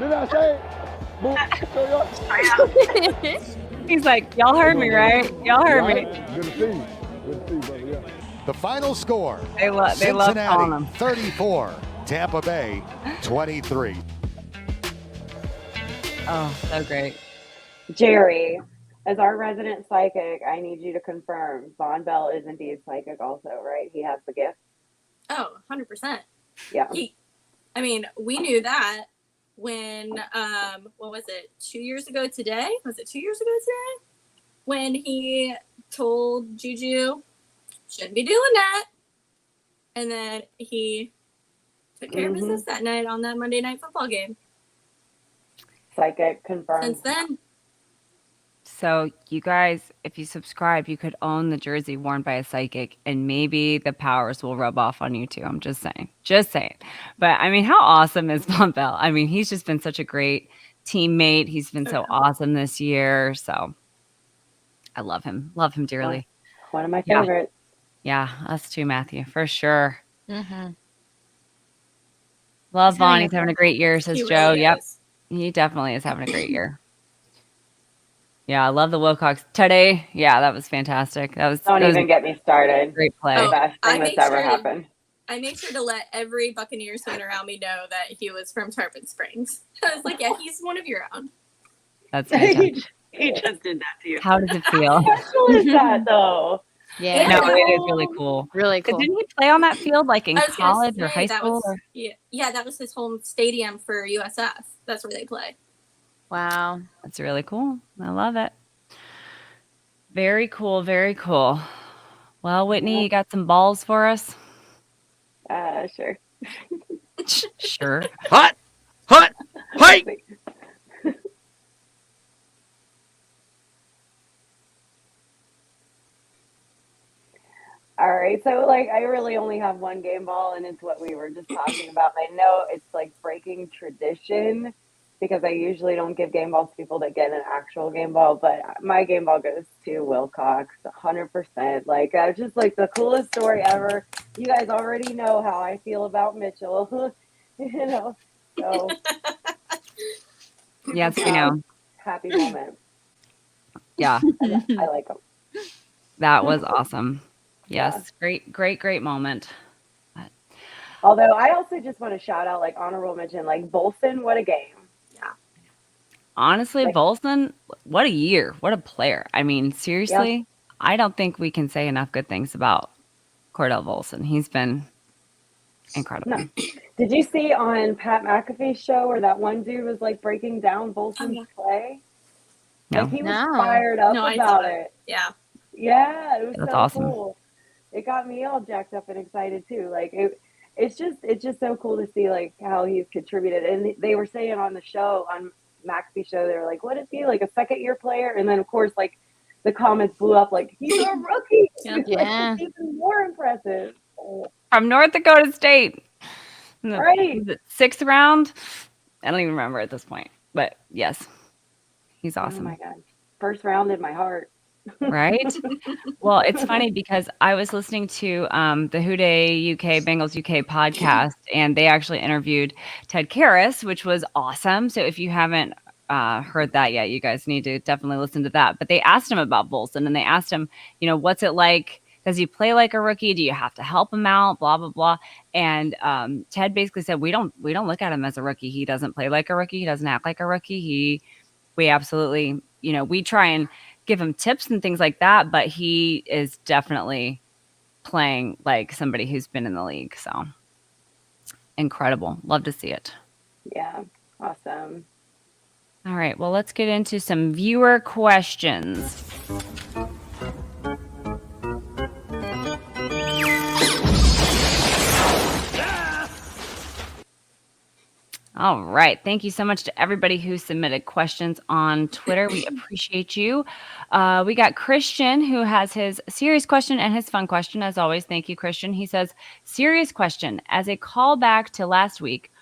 did I say? Boot. He's like, y'all heard me, right? Y'all heard me. Good to see you. Good to see you, brother. Yeah. The final score, They love calling Cincinnati them. 34, Tampa Bay 23. Oh, so great. Jerry, as our resident psychic, I need you to confirm Von Bell is indeed psychic also, right? He has the gift. Oh, 100%. Yeah. I mean, we knew that when, what was it, 2 years ago today? Was it 2 years ago today? When he told Juju, shouldn't be doing that. And then he took care of business that night on that Monday Night Football game. Psychic confirmed. Since then, So you guys, if you subscribe, you could own the jersey worn by a psychic, and maybe the powers will rub off on you too. I'm just saying. Just saying. But I mean, how awesome is Von Bell? I mean, he's just been such a great teammate. He's been so awesome this year. So I love him. Love him dearly. One of my favorites. Yeah, us too, Matthew, for sure. Mm-hmm. Love Vaughn. He's having a great year, says he Joe. really Yep. is. He definitely is having a great year. Yeah, I love the Wilcox today. Yeah, that was fantastic. That was Even get me started. a great play. The best I thing that's made ever sure to- happened. I made sure to let every Buccaneers fan around me know that he was from Tarpon Springs. I was like, yeah, he's one of your own. That's fantastic. He just did that to you. How does it feel? How special is that though? Yeah. No, it is really cool. Really 'Cause cool. didn't he play on that field like in I was gonna college or say, high that school? was- Yeah, that was his home stadium for USF. That's where they play. Wow. That's really cool. I love it. Very cool. Very cool. Well, Whitney, you got some balls for us? Sure. Sure. Hot! Height! All right, so like I really only have one game ball, and it's what we were just talking about. I know it's like breaking tradition because I usually don't give game balls to people that get an actual game ball, but my game ball goes to Wilcox, 100%. Like just like the coolest story ever. You guys already know how I feel about Mitchell, you know. So Yes, we know. happy moment. Yeah, I like them. that was awesome. Yes, great moment. Although I also just want to shout out, like honorable mention, like Bolson, what a game. Honestly, Like- Volson, what a year. What a player. I mean, seriously, I don't think we can say enough good things about Cordell Volson. He's been incredible. No. Did you see on Pat McAfee's show where that one dude was like breaking down Bolson's play? No. Like he was No. fired up No, I about saw it. Yeah. Yeah, it was That's so awesome. cool. It got me all jacked up and excited too. Like it's just so cool to see like how he's contributed. And they were saying on the show, on McAfee show, they were like, what is he, like a second year player? And then of course like the comments blew up like, he's a rookie. Yeah. Like, Yeah. it's even more impressive. Oh, From North Dakota State. right. Was it 6th round? I don't even remember at this point. But yes, he's Oh awesome. my God. First round in my heart. Right? Well, it's funny because I was listening to the Houday UK, Bengals UK podcast, and they actually interviewed Ted Karras, which was awesome. So if you haven't heard that yet, you guys need to definitely listen to that. But they asked him about Volson, and they asked him, what's it like? Does he play like a rookie? Do you have to help him out? Blah, blah, blah. And Ted basically said, we don't look at him as a rookie. He doesn't play like a rookie. He doesn't act like a rookie. We absolutely, we try and give him tips and things like that, but he is definitely playing like somebody who's been in the league. So incredible. Love to see it. Yeah. Awesome. All right. Well, let's get into some viewer questions. All right. Thank you so much to everybody who submitted questions on Twitter. We appreciate you. We got Christian, who has his serious question and his fun question. As always, thank you, Christian. He says, serious question. As a callback to last week,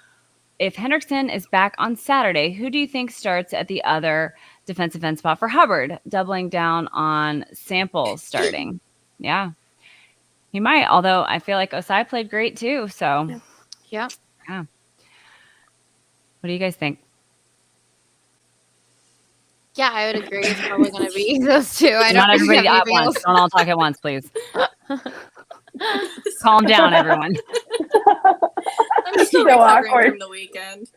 if Hendrickson is back on Saturday, who do you think starts at the other defensive end spot for Hubbard, doubling down on Sample starting? Yeah. He might, although I feel like Osai played great too. So, Yeah. What do you guys think? Yeah, I would agree. It's probably going to be those two. I don't Not really everybody have at anything once. else. Don't all talk at once, please. Calm down, everyone. I'm still So recovering awkward. from the weekend.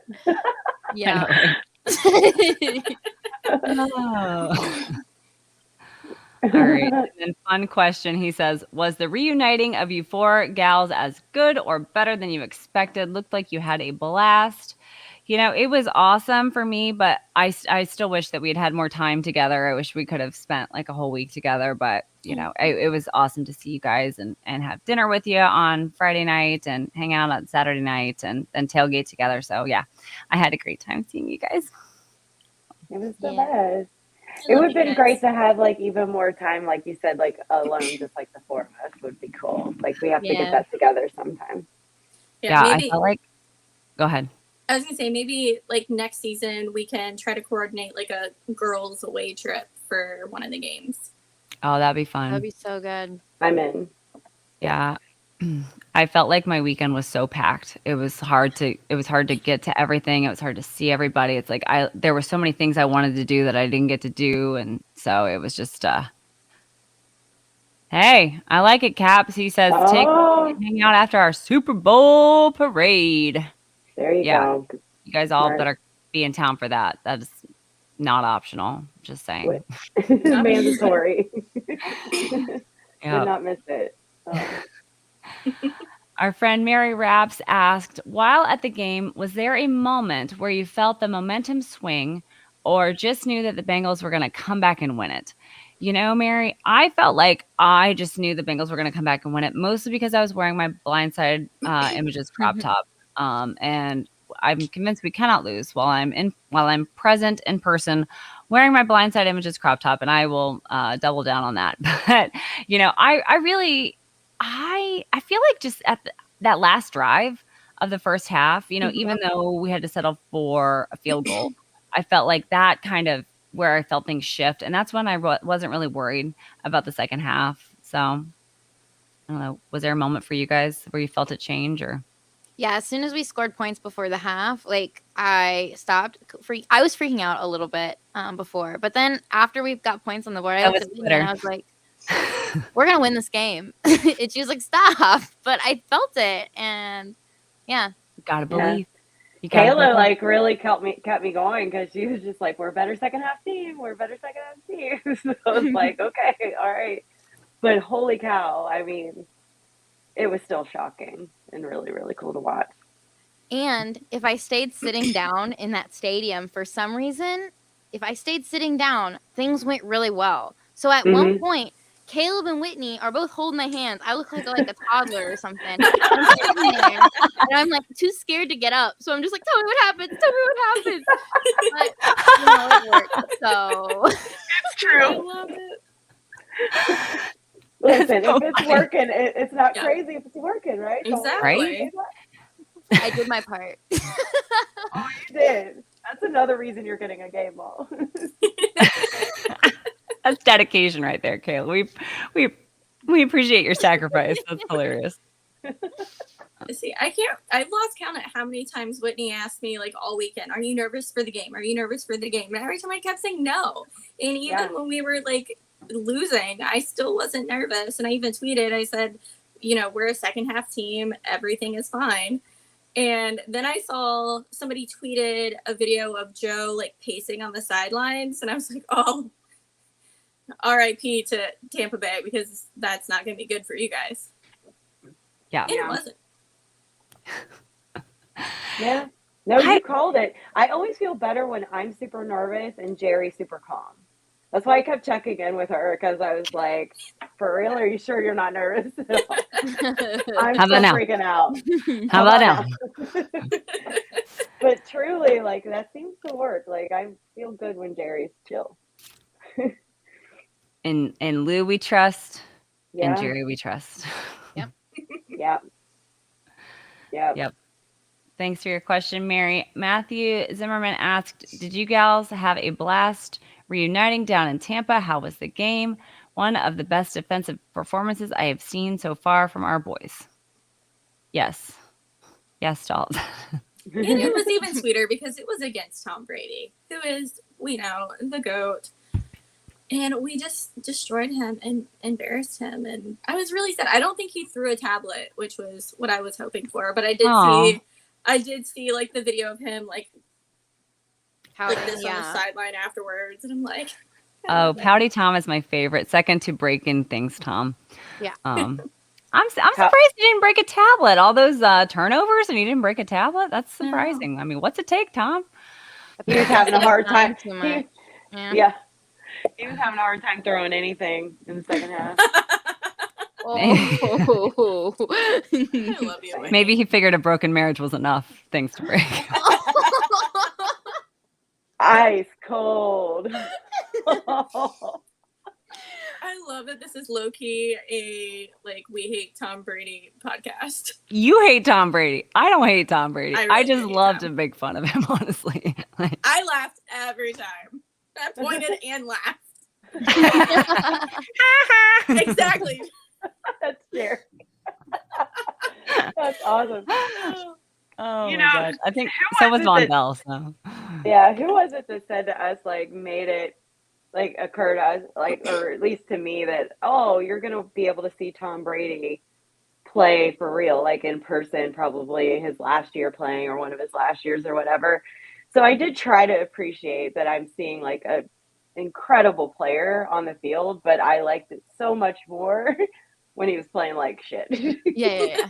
Yeah. Oh. All right. And then fun question. He says, was the reuniting of you four gals as good or better than you expected? Looked like you had a blast. It was awesome for me, but I still wish that we had more time together. I wish we could have spent like a whole week together, but it was awesome to see you guys and have dinner with you on Friday night and hang out on Saturday night and then tailgate together. So yeah, I had a great time seeing you guys. It was the Yeah. best. It would have been great to have like even more time, like you said, like alone, just like the four of us would be cool. Like we have to get that together sometime. Yeah, maybe, I felt like. Go ahead. I was gonna say maybe like next season we can try to coordinate like a girls away trip for one of the games. Oh, that'd be fun. That'd be so good. I'm in. Yeah. I felt like my weekend was so packed. It was hard to get to everything. It was hard to see everybody. It's like there were so many things I wanted to do that I didn't get to do. And so it was just hey, I like it, Caps. He says hang out after our Super Bowl parade. There you go. You guys all better be in town for that. That is not optional. Just saying. Mandatory. Yep. Would not miss it. Oh. Our friend Mary Raps asked, while at the game, was there a moment where you felt the momentum swing or just knew that the Bengals were going to come back and win it? Mary, I felt like I just knew the Bengals were going to come back and win it, mostly because I was wearing my Blindside Images crop top. And I'm convinced we cannot lose while I'm present in person wearing my Blindside Images crop top, and I will double down on that. But, I feel like just at that last drive of the first half, even though we had to settle for a field goal, I felt like that kind of where I felt things shift. And that's when I wasn't really worried about the second half. So I don't know. Was there a moment for you guys where you felt it change or? Yeah, as soon as we scored points before the half, like I stopped. I was freaking out a little bit before, but then after we got points on the board, I was like, we're going to win this game. And she was like, stop. But I felt it. And yeah. You got to believe. Yeah. Kayla like really kept me going because she was just like, we're a better second half team. We're a better second half team. So I was like, okay, all right. But holy cow. I mean, it was still shocking and really, really cool to watch. And if I stayed sitting down in that stadium for some reason, things went really well. So at one point, Caleb and Whitney are both holding my hands. I look like a toddler or something. And I'm sitting there, and I'm like too scared to get up. So I'm just like, tell me what happens. But, it worked. So it's true. I love it. Listen, if it's working, it's not crazy if it's working, right? Exactly. I did my part. Oh, you did. That's another reason you're getting a game ball. That's dedication right there, Kayla. We appreciate your sacrifice. That's hilarious. See, I've lost count at how many times Whitney asked me like all weekend, "Are you nervous for the game? Are you nervous for the game?" And every time I kept saying no. And even when we were like losing, I still wasn't nervous. And I even tweeted, I said, we're a second half team. Everything is fine. And then I saw somebody tweeted a video of Joe like pacing on the sidelines. And I was like, oh, RIP to Tampa Bay, because that's not going to be good for you guys. Yeah. And it wasn't. Yeah. No, you called it. I always feel better when I'm super nervous and Jerry's super calm. That's why I kept checking in with her, because I was like, for real? Are you sure you're not nervous? I'm How about still now? freaking out. How about now? But truly, like, that seems to work. Like, I feel good when Jerry's chill. In Lou we trust, and Yeah. Jerry we trust. Yep. Yep. Thanks for your question, Mary. Matthew Zimmerman asked, did you gals have a blast reuniting down in Tampa? How was the game? One of the best defensive performances I have seen so far from our boys. Yes. Yes, to all of that. And it was even sweeter because it was against Tom Brady, who is, the GOAT. And we just destroyed him and embarrassed him. And I was really sad. I don't think he threw a tablet, which was what I was hoping for. But I did see like the video of him like this on the sideline afterwards. And I'm like, oh, Pouty Tom is my favorite. Second to breaking things, Tom. Yeah. I'm surprised you didn't break a tablet. All those turnovers and you didn't break a tablet? That's surprising. I mean, what's it take, Tom? He was having a hard time. Yeah. He was having a hard time throwing anything in the second half. Oh. I love you. Maybe he figured a broken marriage was enough things to break. Ice cold. I love that this is low-key a we hate Tom Brady podcast. You hate Tom Brady. I don't hate Tom Brady. I I really just hate love him. to make fun of him, honestly. I laughed every time. I pointed and laughed. Exactly. That's fair. That's awesome. Oh my gosh. I think so was Von Bell. So. Yeah, who was it that said to us, made it, occur to us, or at least to me, that, oh, you're going to be able to see Tom Brady play for real, in person, probably his last year playing or one of his last years or whatever. So I did try to appreciate that I'm seeing, a incredible player on the field, but I liked it so much more when he was playing like shit. Yeah.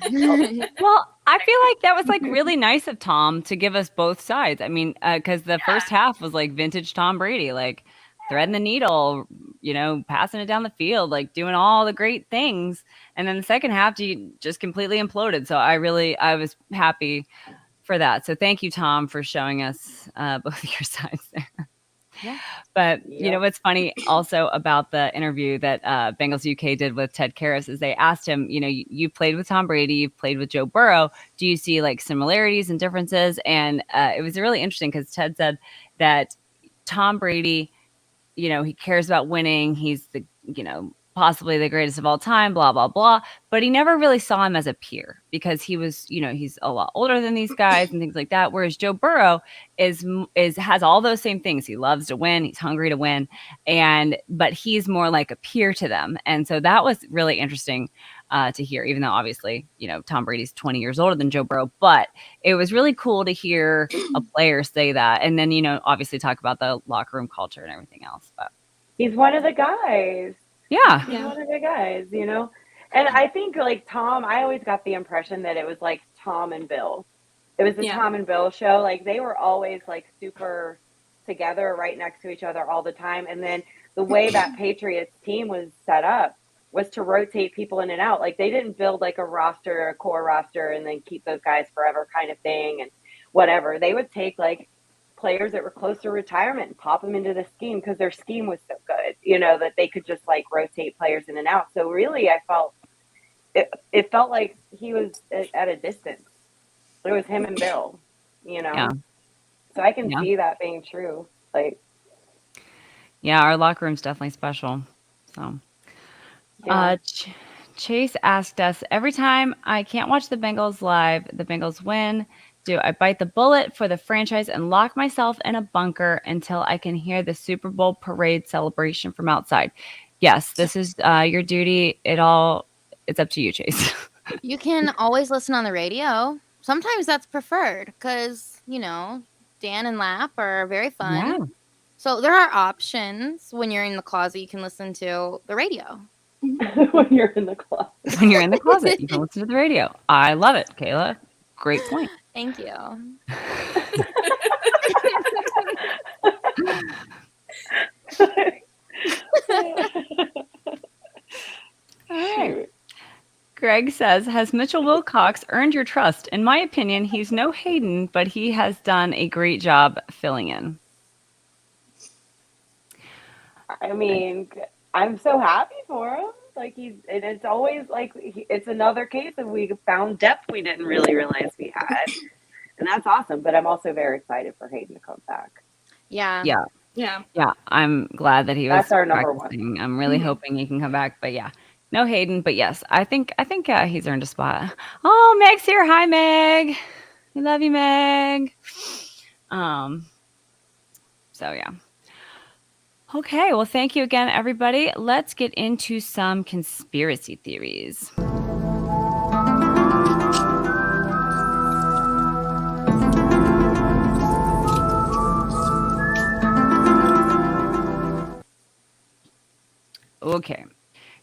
Well, I feel like that was really nice of Tom to give us both sides. I mean, because the first half was vintage Tom Brady, threading the needle, passing it down the field, doing all the great things. And then the second half, he just completely imploded. So I was happy for that. So thank you, Tom, for showing us both of your sides there. Yeah. But what's funny also about the interview that Bengals UK did with Ted Karras is they asked him, you played with Tom Brady, you've played with Joe Burrow. Do you see similarities and differences? And it was really interesting because Ted said that Tom Brady, he cares about winning. He's the, possibly the greatest of all time, blah, blah, blah. But he never really saw him as a peer because he was, he's a lot older than these guys and things like that. Whereas Joe Burrow has all those same things. He loves to win. He's hungry to win. But he's more like a peer to them. And so that was really interesting to hear, even though obviously, Tom Brady's 20 years older than Joe Burrow, but it was really cool to hear a player say that. And then, obviously talk about the locker room culture and everything else. But He's one of the guys. Yeah. He's one of the guys, And I think Tom, I always got the impression that it was Tom and Bill. It was the Tom and Bill show. They were always super together, right next to each other all the time. And then the way that Patriots team was set up was to rotate people in and out. They didn't build a roster, a core roster, and then keep those guys forever kind of thing and whatever. They would take players that were close to retirement and pop them into the scheme because their scheme was so good, you know, that they could just like rotate players in and out. So really, I felt it felt like he was at a distance. It was him and Bill, you know. Yeah. So I can see that being true. Like, yeah, our locker room's definitely special. So, yeah. Chase asked us, every time I can't watch the Bengals live, the Bengals win. Do I bite the bullet for the franchise and lock myself in a bunker until I can hear the Super Bowl parade celebration from outside? Yes, this is your duty. It's up to you, Chase. You can always listen on the radio. Sometimes that's preferred because, you know, Dan and Lap are very fun. Yeah. So there are options when you're in the closet. You can listen to the radio. When you're in the closet. When you're in the closet, you can listen to the radio. I love it, Kayla. Great point. Thank you. All right. Greg says, has Mitchell Wilcox earned your trust? In my opinion, he's no Hayden, but he has done a great job filling in. I mean, I'm so happy for him. Like it's always like it's another case of we found depth we didn't really realize we had, and that's awesome. But I'm also very excited for Hayden to come back. Yeah. Yeah. Yeah. Yeah. I'm glad that he was. That's our number practicing. I'm really hoping he can come back. But yeah, no Hayden. But yes, I think he's earned a spot. Oh, Meg's here. Hi, Meg. We love you, Meg. So yeah. Okay, well, thank you again, everybody. Let's get into some conspiracy theories. Okay,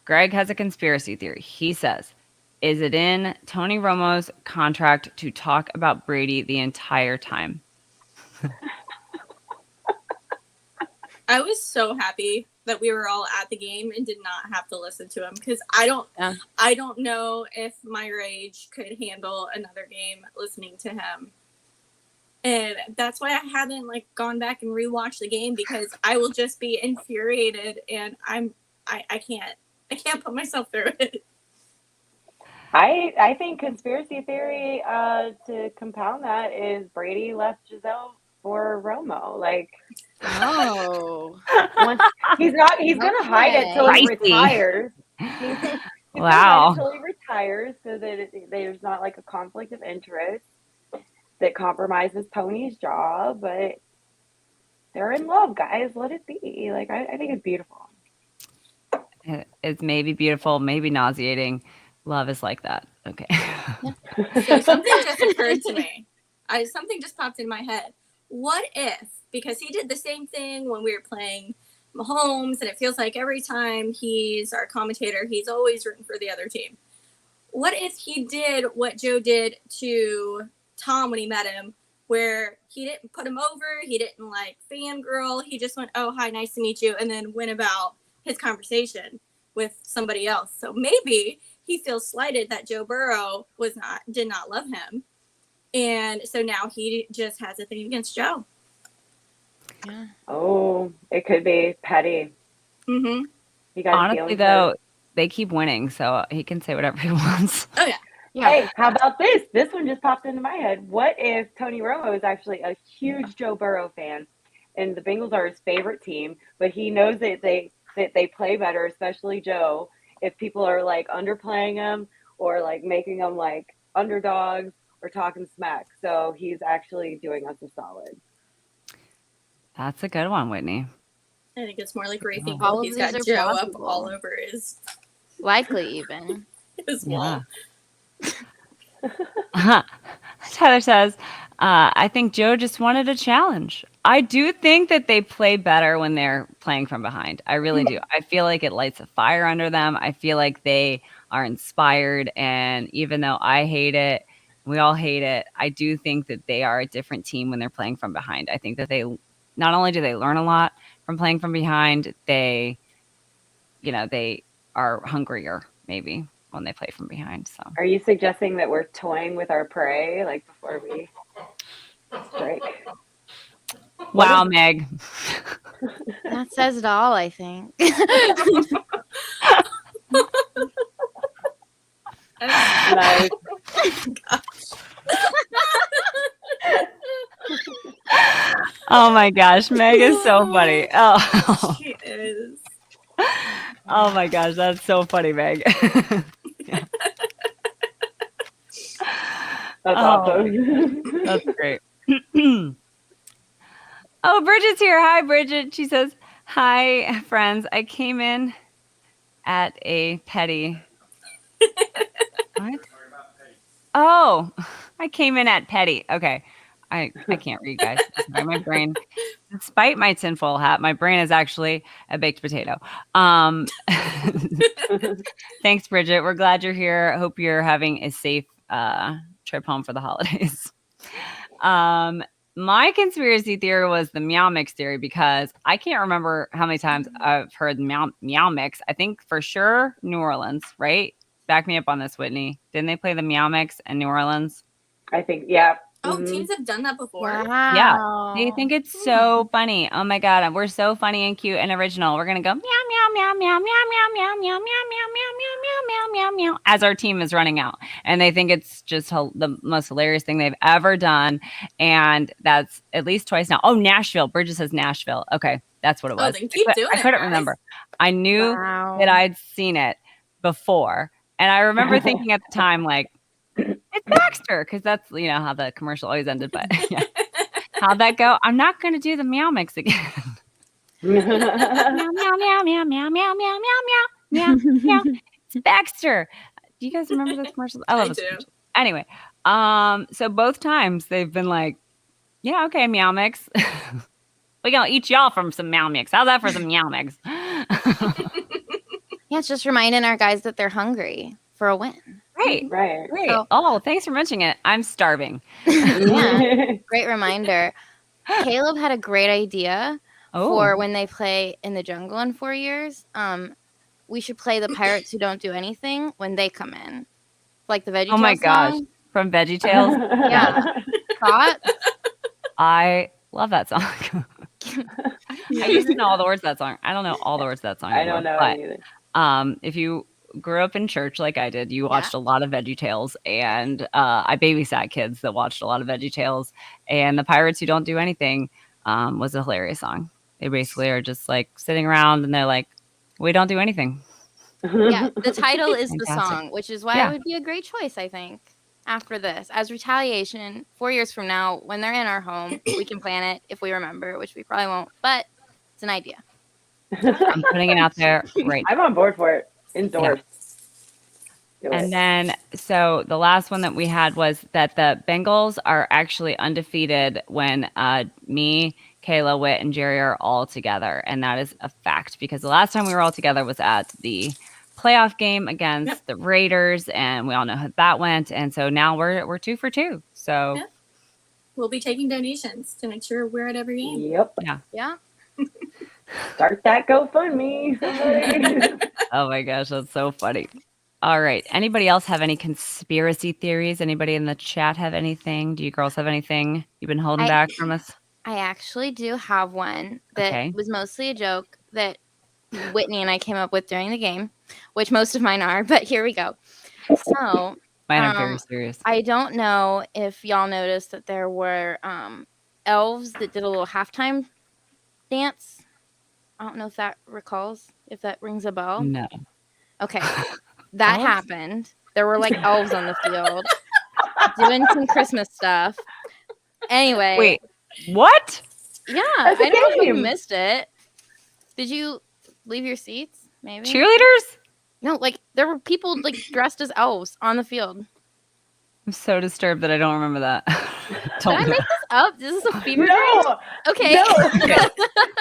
Greg has a conspiracy theory. He says, is it in Tony Romo's contract to talk about Brady the entire time? I was so happy that we were all at the game and did not have to listen to him because I don't know if my rage could handle another game listening to him. And that's why I haven't like gone back and rewatched the game because I will just be infuriated and I can't put myself through it. I think conspiracy theory to compound that is Brady left Giselle for Romo. Like, he's gonna hide it till he retires. He's Wow. until he retires so that there's not like a conflict of interest that compromises Tony's job. But they're in love, guys. Let it be. Like, I think it's beautiful. It's maybe beautiful, maybe nauseating. Love is like that. Okay. So something just occurred to me. Something just popped in my head. What if, because he did the same thing when we were playing Mahomes, and it feels like every time he's our commentator, he's always rooting for the other team. What if he did what Joe did to Tom when he met him, where he didn't put him over, he didn't like fangirl, he just went, oh, hi, nice to meet you, and then went about his conversation with somebody else. So maybe he feels slighted that Joe Burrow did not love him. And so now he just has a thing against Joe. Yeah. Oh, it could be petty. Mm-hmm. You guys honestly, though, they keep winning, so he can say whatever he wants. Oh, yeah. Hey, how about this? This one just popped into my head. What if Tony Romo is actually a huge Joe Burrow fan, and the Bengals are his favorite team, but he knows that they play better, especially Joe, if people are like underplaying him or like making them like underdogs or talking smack. So he's actually doing us a solid. That's a good one, Whitney. I think it's more like where you think All of he's these got are Joe up possible. all over Likely even. his wall. Tyler says, I think Joe just wanted a challenge. I do think that they play better when they're playing from behind. I really do. I feel like it lights a fire under them. I feel like they are inspired. And even though I hate it, we all hate it, I do think that they are a different team when they're playing from behind. I think that they not only do they learn a lot from playing from behind, they are hungrier maybe when they play from behind. So Are you suggesting that we're toying with our prey like before we strike? Wow, Meg. That says it all, I think. Nice. Oh my gosh, Meg is so funny. Oh, She is. oh my gosh, that's so funny, Meg. That's awesome. That's great. Oh, Bridget's here. Hi, Bridget. She says, "Hi, friends. I came in at a petty." What? Oh, I came in at petty. Okay. I can't read, guys. Sorry, my brain, despite my tinfoil hat, my brain is actually a baked potato. Thanks, Bridget. We're glad you're here. Hope you're having a safe trip home for the holidays. My conspiracy theory was the Meow Mix theory because I can't remember how many times I've heard Meow Mix. I think for sure New Orleans, right? Back me up on this, Whitney. Didn't they play the Meow Mix in New Orleans? I think, yeah. Oh, teams have done that before. Wow. Yeah. They think it's so funny. Oh my God. We're so funny and cute and original. We're going to go meow, meow, meow, meow, meow, meow, meow, meow, meow, meow, meow, meow, meow, meow, meow, as our team is running out. And they think it's just the most hilarious thing they've ever done. And that's at least twice now. Oh, Nashville. Bridget says Nashville. Okay. That's what it was. Then keep doing I couldn't remember. I knew that I'd seen it before. And I remember thinking at the time, like, it's Baxter, because that's how the commercial always ended. But yeah. How'd that go? I'm not going to do the Meow Mix again. Meow, meow, meow, meow, meow, meow, meow, meow, meow, meow. It's Baxter. Do you guys remember those commercials? I love those commercials. Anyway, so both times they've been like, yeah, okay, Meow Mix. We're going to eat y'all from some Meow Mix. How's that for some Meow Mix? Yeah, it's just reminding our guys that they're hungry for a win. Right. So, oh, thanks for mentioning it. I'm starving. Yeah, great reminder. Caleb had a great idea for when they play in the jungle in 4 years. We should play the Pirates Who Don't Do Anything when they come in. Like the VeggieTales Oh my gosh. song. From VeggieTales? Yeah. Thought? I love that song. I used to know all the words of that song. I don't know all the words of that song. I don't know either. If you grew up in church like I did, you watched a lot of VeggieTales, and I babysat kids that watched a lot of VeggieTales, and the Pirates Who Don't Do Anything was a hilarious song. They basically are just like sitting around and they're like, we don't do anything. Yeah, the title is the song, which is why it would be a great choice, I think, after this. As retaliation, 4 years from now, when they're in our home, we can plan it if we remember, which we probably won't, but it's an idea. I'm putting it out there right now. I'm on board for it. Endorsed. Yeah. And then, so the last one that we had was that the Bengals are actually undefeated when me, Kayla, Witt, and Jerry are all together. And that is a fact because the last time we were all together was at the playoff game against the Raiders, and we all know how that went. And so now we're 2 for 2. So we'll be taking donations to make sure we're at every game. Yep. Yeah. Start that GoFundMe. Oh my gosh, that's so funny. All right. Anybody else have any conspiracy theories? Anybody in the chat have anything? Do you girls have anything you've been holding back from us? I actually do have one that was mostly a joke that Whitney and I came up with during the game, which most of mine are, but here we go. So mine are very serious. I don't know if y'all noticed that there were elves that did a little halftime dance. I don't know if that rings a bell. No. Okay. That happened. There were like elves on the field doing some Christmas stuff. Anyway. Wait, what? Yeah, I don't know if you missed it. Did you leave your seats? Maybe cheerleaders? No, like there were people like dressed as elves on the field. I'm so disturbed that I don't remember that. Did I make this up? This is a fever dream. No. Okay. No.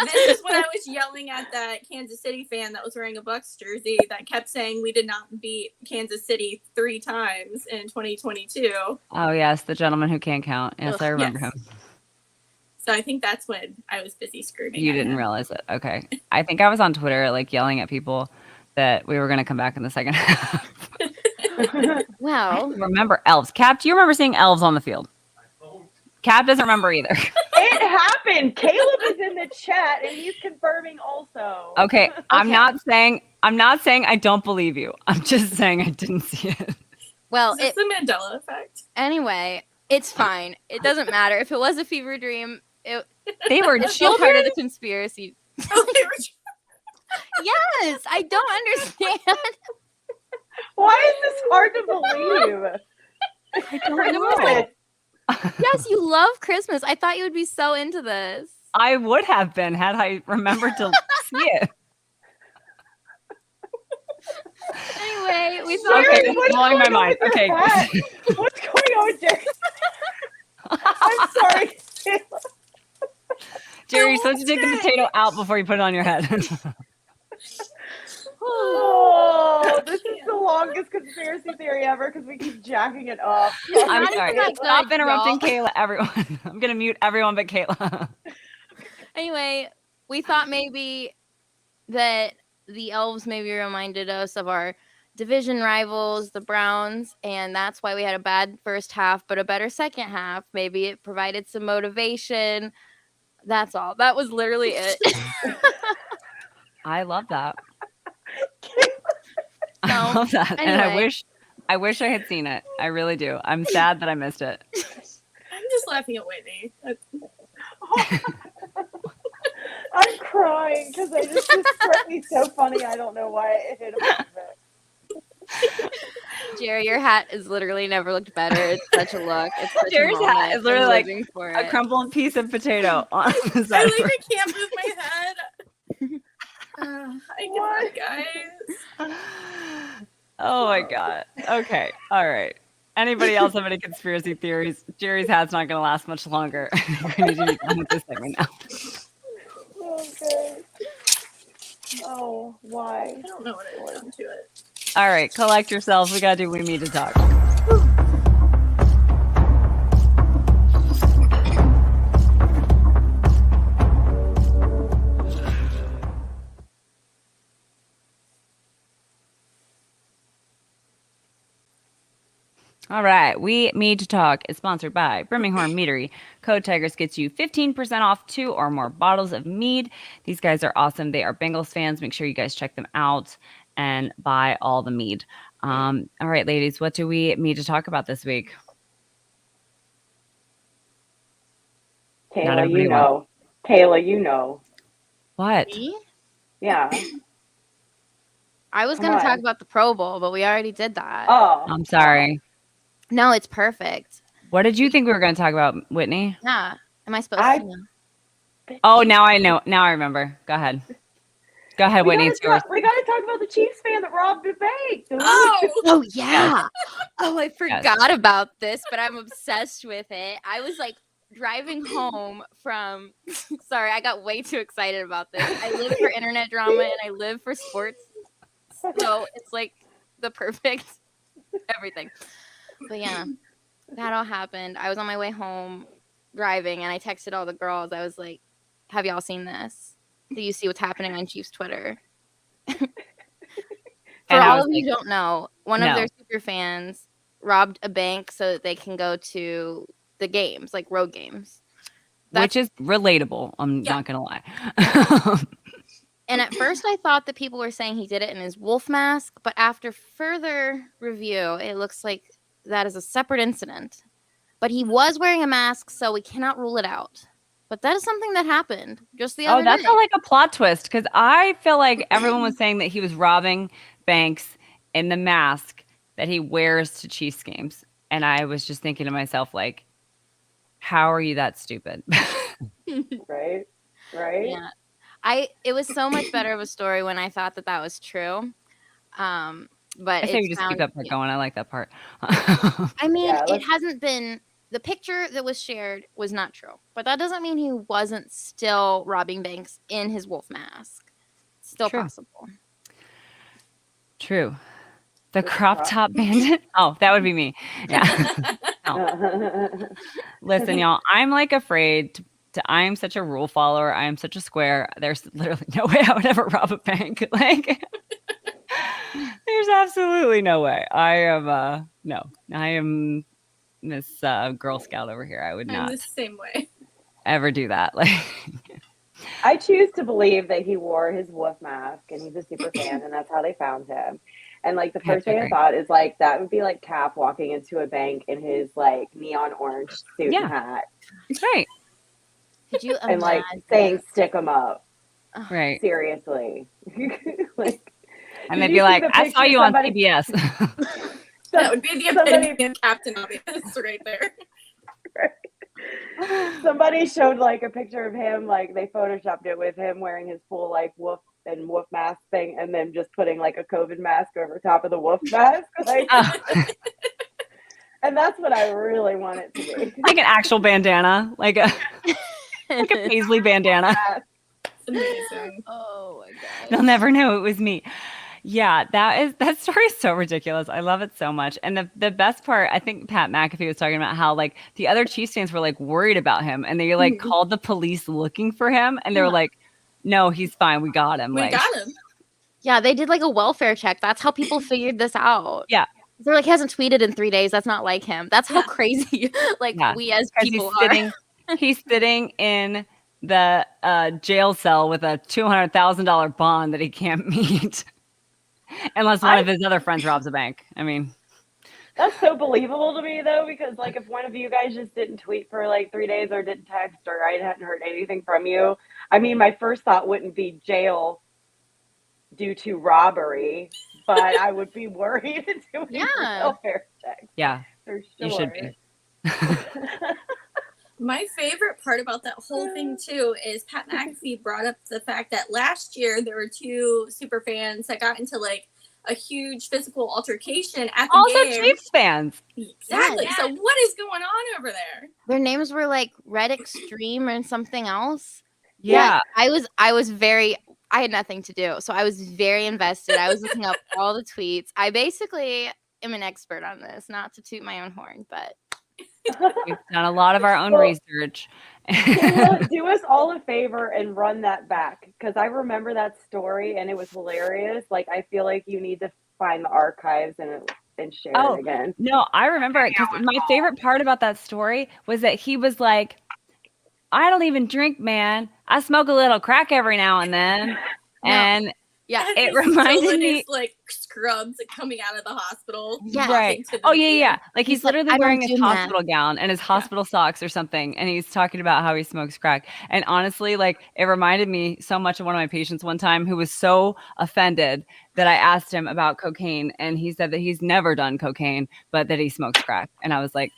This is when I was yelling at that Kansas City fan that was wearing a Bucs jersey that kept saying we did not beat Kansas City 3 times in 2022. Oh yes, the gentleman who can't count. Yes, I remember him. So I think that's when I was busy screaming. You didn't realize it. Okay. I think I was on Twitter like yelling at people that we were going to come back in the second half. Well, remember elves. Cap, do you remember seeing elves on the field? Cap doesn't remember either. It happened. Caleb is in the chat and he's confirming also. Okay, I'm not saying I don't believe you. I'm just saying I didn't see it. Well, It's the Mandela effect. Anyway, it's fine. It doesn't matter. If it was a fever dream, They were it's still part of the conspiracy. Oh, they were Yes, I don't understand. Why is this hard to believe? I don't know. Yes, you love Christmas. I thought you would be so into this. I would have been had I remembered to see it. Anyway, we thought Okay, this is blowing my mind. Okay. What's going on with Jerry? I'm sorry. Jerry, you're supposed to take the potato out before you put it on your head. Oh, this is the longest conspiracy theory ever because we keep jacking it up. I'm sorry. that Stop good, interrupting y'all. Kayla, everyone. I'm going to mute everyone but Kayla. Anyway, we thought maybe that the elves maybe reminded us of our division rivals, the Browns, and that's why we had a bad first half, but a better second half. Maybe it provided some motivation. That's all. That was literally it. I love that. So, I love that. And anyway. I wish I had seen it. I really do. I'm sad that I missed it. I'm just laughing at Whitney. I'm crying because I just this struck me so funny. I don't know why it hit him. Jerry, your hat is literally never looked better. It's such a look. It's such Jerry's a hat is literally like for a it. crumpled piece of potato on the I side. like I can't move my head. I give up, guys. Oh my god. Okay. All right. Anybody else have any conspiracy theories? Jerry's hat's not going to last much longer. We need to be done with this segment now. Okay. Oh, why? I don't know what I've done to it. All right. Collect yourselves. We got to do We Need to Talk. All right, We Need to Talk is sponsored by Birmingham Meadery. Code Tigress gets you 15% off 2 or more bottles of mead. These guys are awesome. They are Bengals fans. Make sure you guys check them out and buy all the mead. All right, ladies, what do we need to talk about this week? Kayla, you know. Kayla, you know. What? Me? Yeah. I was going to talk about the Pro Bowl, but we already did that. Oh. I'm sorry. No, it's perfect. What did you think we were going to talk about, Whitney? Yeah. Am I supposed to know? Oh, now I know. Now I remember. Go ahead. Go ahead, Whitney. It's yours. We got to talk about the Chiefs fan that robbed the bank. Oh, yeah. Oh, I forgot about this, but I'm obsessed with it. I was like driving home from, sorry, I got way too excited about this. I live for internet drama and I live for sports. So it's like the perfect everything. But yeah, that all happened. I was on my way home driving and I texted all the girls. I was like, have y'all seen this? Do you see what's happening on Chiefs Twitter? For all of you who don't know, one of their super fans robbed a bank so that they can go to the games, like road games. Which is relatable. I'm not going to lie. And at first I thought that people were saying he did it in his wolf mask, but after further review, it looks like that is a separate incident. But he was wearing a mask, so we cannot rule it out. But that is something that happened just the other day. Oh, that's like a plot twist, because I feel like everyone was saying that he was robbing banks in the mask that he wears to Chiefs games. And I was just thinking to myself, like, how are you that stupid? Right? Right? Yeah. It was so much better of a story when I thought that was true. But I say we just keep that part going. I like that part. I mean, it hasn't been, the picture that was shared was not true. But that doesn't mean he wasn't still robbing banks in his wolf mask. It's still possible. True. The crop top bandit? Oh, that would be me. Yeah. No. Listen, y'all, I'm like afraid I am such a rule follower. I am such a square. There's literally no way I would ever rob a bank. Like, there's absolutely no way. I am Miss Girl Scout over here. I would not. I'm the same way. ever do that. Like, I choose to believe that he wore his wolf mask and he's a super fan, and that's how they found him. And like the first thing I thought is like that would be like Cap walking into a bank in his like neon orange suit and hat. Right. Could you imagine? And like saying stick 'em up. Right. Seriously. Like, and they'd be like, I saw you on PBS. That would be the epitome of Captain Obvious right there. Right. Somebody showed like a picture of him, like they photoshopped it with him wearing his full like wolf mask thing, and then just putting like a COVID mask over top of the wolf mask. Like, and that's what I really want it to be. Like an actual bandana, like a paisley bandana. Amazing. Oh my god. They'll never know it was me. Yeah, that story is so ridiculous. I love it so much. And the best part, I think Pat McAfee was talking about how like the other Chiefs fans were like worried about him, and they like called the police looking for him, and they were like, "No, he's fine. We got him." We got him. Yeah, they did like a welfare check. That's how people figured this out. Yeah. They're like, he hasn't tweeted in 3 days. That's not like him. That's how crazy we as people are. He's sitting in the jail cell with a $200,000 bond that he can't meet. Unless one of his other friends robs a bank. I mean, that's so believable to me, though, because like if one of you guys just didn't tweet for like 3 days or didn't text or I hadn't heard anything from you, I mean, my first thought wouldn't be jail due to robbery, but I would be worried and doing welfare check. Yeah, for sure. You should be. My favorite part about that whole thing, too, is Pat McAfee brought up the fact that last year there were two super fans that got into like a huge physical altercation at the also game. Chiefs fans. Exactly. Yeah. So what is going on over there? Their names were like Red Extreme and something else. Yeah. I had nothing to do, so I was very invested. I was looking up all the tweets. I basically am an expert on this, not to toot my own horn, but we've done a lot of our own research. Do us all a favor and run that back, because I remember that story and it was hilarious. Like, I feel like you need to find the archives and share it again. No, I remember it because my favorite part about that story was that he was like, I don't even drink, man. I smoke a little crack every now and then. And yeah, it reminded me like scrubs coming out of the hospital. Yeah. Right. Oh, yeah. Like he's literally wearing his hospital gown and his hospital socks or something. And he's talking about how he smokes crack. And honestly, like it reminded me so much of one of my patients one time who was so offended that I asked him about cocaine. And he said that he's never done cocaine, but that he smokes crack. And I was like,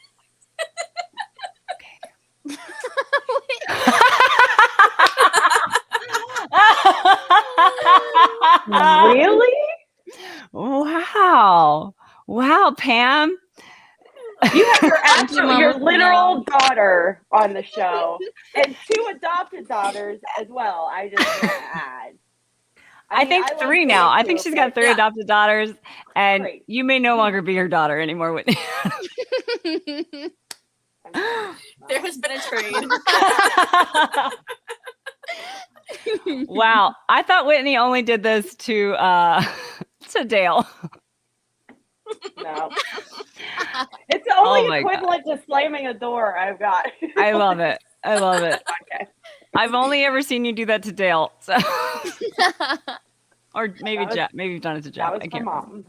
Really? Wow, Pam. You have your literal daughter on the show and 2 adopted daughters as well. I just want to add. I think 3 now. I think she's got 3 adopted daughters, and you may no longer be her daughter anymore, Whitney. There has been a trade. Wow, I thought Whitney only did this to Dale. No, it's the only equivalent to slamming a door I've got. I love it. Okay. I've only ever seen you do that to Dale, so or maybe Jeff. Maybe you've done it to Jeff. That was my mom.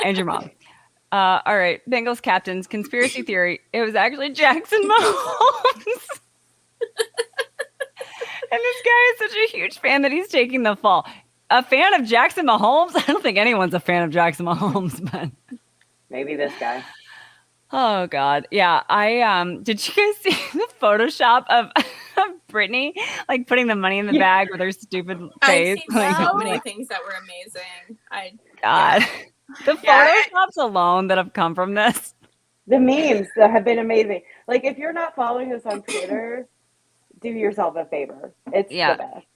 And your mom. All right, Bengals captains, conspiracy theory. It was actually Jackson Mahomes. And this guy is such a huge fan that he's taking the fall. A fan of Jackson Mahomes? I don't think anyone's a fan of Jackson Mahomes, but maybe this guy. Oh God, yeah. Did you guys see the Photoshop of Brittany like putting the money in the bag with her stupid face? I've seen so many things that were amazing. God, the Photoshops alone that have come from this. The memes that have been amazing. Like, if you're not following us on Twitter, do yourself a favor. It's the best.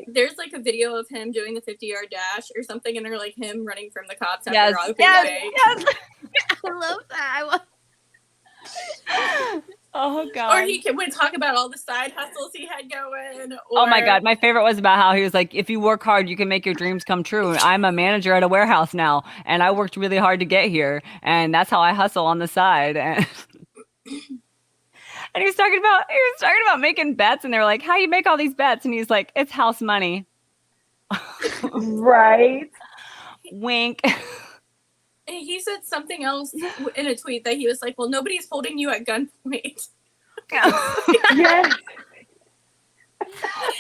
There's like a video of him doing the 50-yard dash or something, and they're like him running from the cops after robbing the bank. Yes. I love that. Oh God. Or he would talk about all the side hustles he had going. Oh my God. My favorite was about how he was like, if you work hard, you can make your dreams come true. I'm a manager at a warehouse now, and I worked really hard to get here, and that's how I hustle on the side. And And he was talking about making bets, and they were like, "How you make all these bets?" And he's like, "It's house money." Right. Wink. And he said something else in a tweet that he was like, "Well, nobody's holding you at gunpoint." Yes.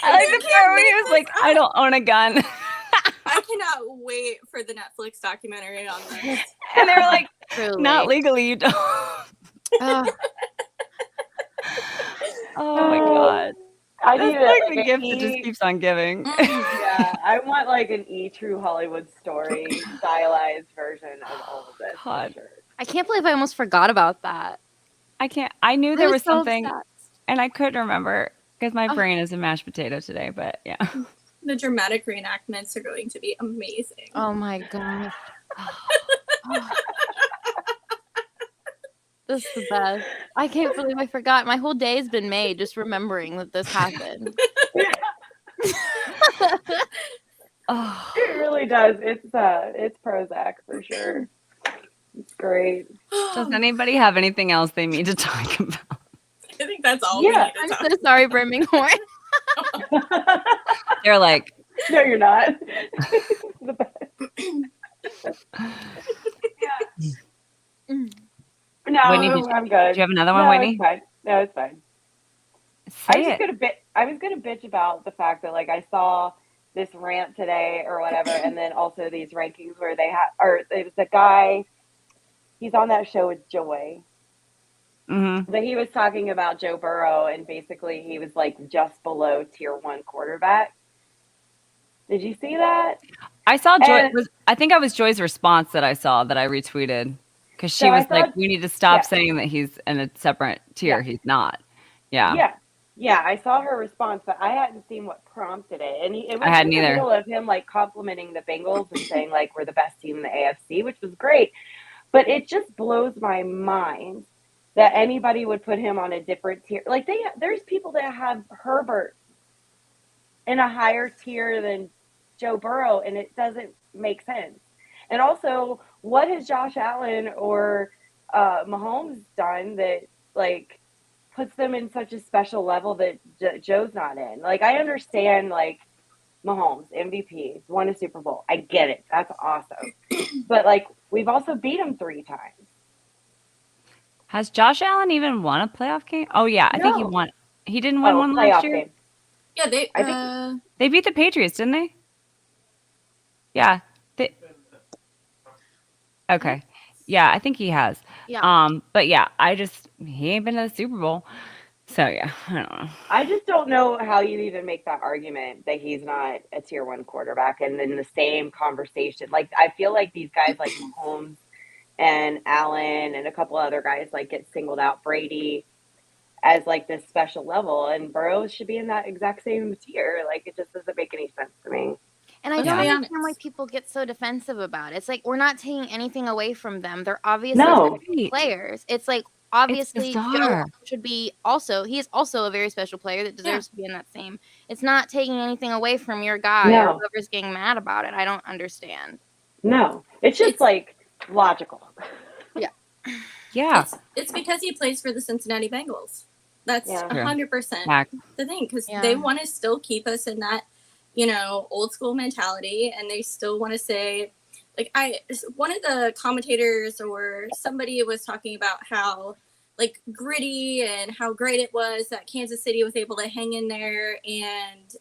I like the part where he was like, "I don't own a gun." I cannot wait for the Netflix documentary on this. And they were like, Truly. "Not legally, you don't." Oh, Oh my god. I That's need like like the an gift that just keeps on giving. Yeah, I want like an True Hollywood Story stylized version of all of this. for God. sure. I can't believe I almost forgot about that. I knew there was so something, obsessed. and I couldn't remember because my Oh. brain is a mashed potato today, but yeah. The dramatic reenactments are going to be amazing. Oh my gosh. This is the best. I can't believe I forgot. My whole day's been made just remembering that this happened. Oh, It really does. It's Prozac for sure. It's great. does anybody have anything else they need to talk about? I think that's all Yeah, we need to I'm talk so sorry, Birmingham. They're like, No, you're not. The best. No, Whitney, did I'm good. do you have another one, no, Whitney? It's fine. No, it's fine. Say it. I was gonna bitch about the fact that like I saw this rant today or whatever, and then also these rankings where they had, or it was the guy. He's on that show with Joy. Mm-hmm. But he was talking about Joe Burrow, and basically he was like just below tier 1 quarterback. Did you see that? I saw Joy. And- I think it was Joy's response that I saw that I retweeted because she So I was like, thought- "We need to stop yeah. saying that he's in a separate tier. Yeah. He's not." Yeah. Yeah, I saw her response, but I hadn't seen what prompted it. And it was I hadn't in the either. middle of him like complimenting the Bengals and saying like we're the best team in the AFC, which was great. But it just blows my mind that anybody would put him on a different tier. Like there's people that have Herbert in a higher tier than Joe Burrow, and it doesn't make sense. And also, what has Josh Allen or Mahomes done that like puts them in such a special level that Joe's not in? Like, I understand like Mahomes, MVP, won a Super Bowl. I get it. That's awesome. But like, we've also beat him 3 times. Has Josh Allen even won a playoff game? Oh yeah, I think he No. won. He didn't win one playoff last year. game. Yeah, they. I think- They beat the Patriots, didn't they? Yeah. Okay. Yeah, I think he has. Yeah. But yeah, he ain't been to the Super Bowl. So yeah, I don't know. I just don't know how you even make that argument that he's not a tier 1 quarterback. And then the same conversation, like, I feel like these guys like Mahomes and Allen and a couple other guys like get singled out, Brady, as like this special level, and Burrows should be in that exact same tier. Like, it just doesn't make any sense to me. And I Let's don't be understand why honest. people get so defensive about it. It's like we're not taking anything away from them. They're obviously No. special players. It's like obviously Joe bizarre. should be also. He is also a very special player that deserves to be in that same. It's not taking anything away from your guy No. or whoever's getting mad about it. I don't understand. No, it's just like logical. Yeah. It's because he plays for the Cincinnati Bengals. That's Yeah. 100% Fact. the thing, because Yeah. they want to still keep us in that, old school mentality, and they still want to say, like, one of the commentators or somebody was talking about how like gritty and how great it was that Kansas City was able to hang in there and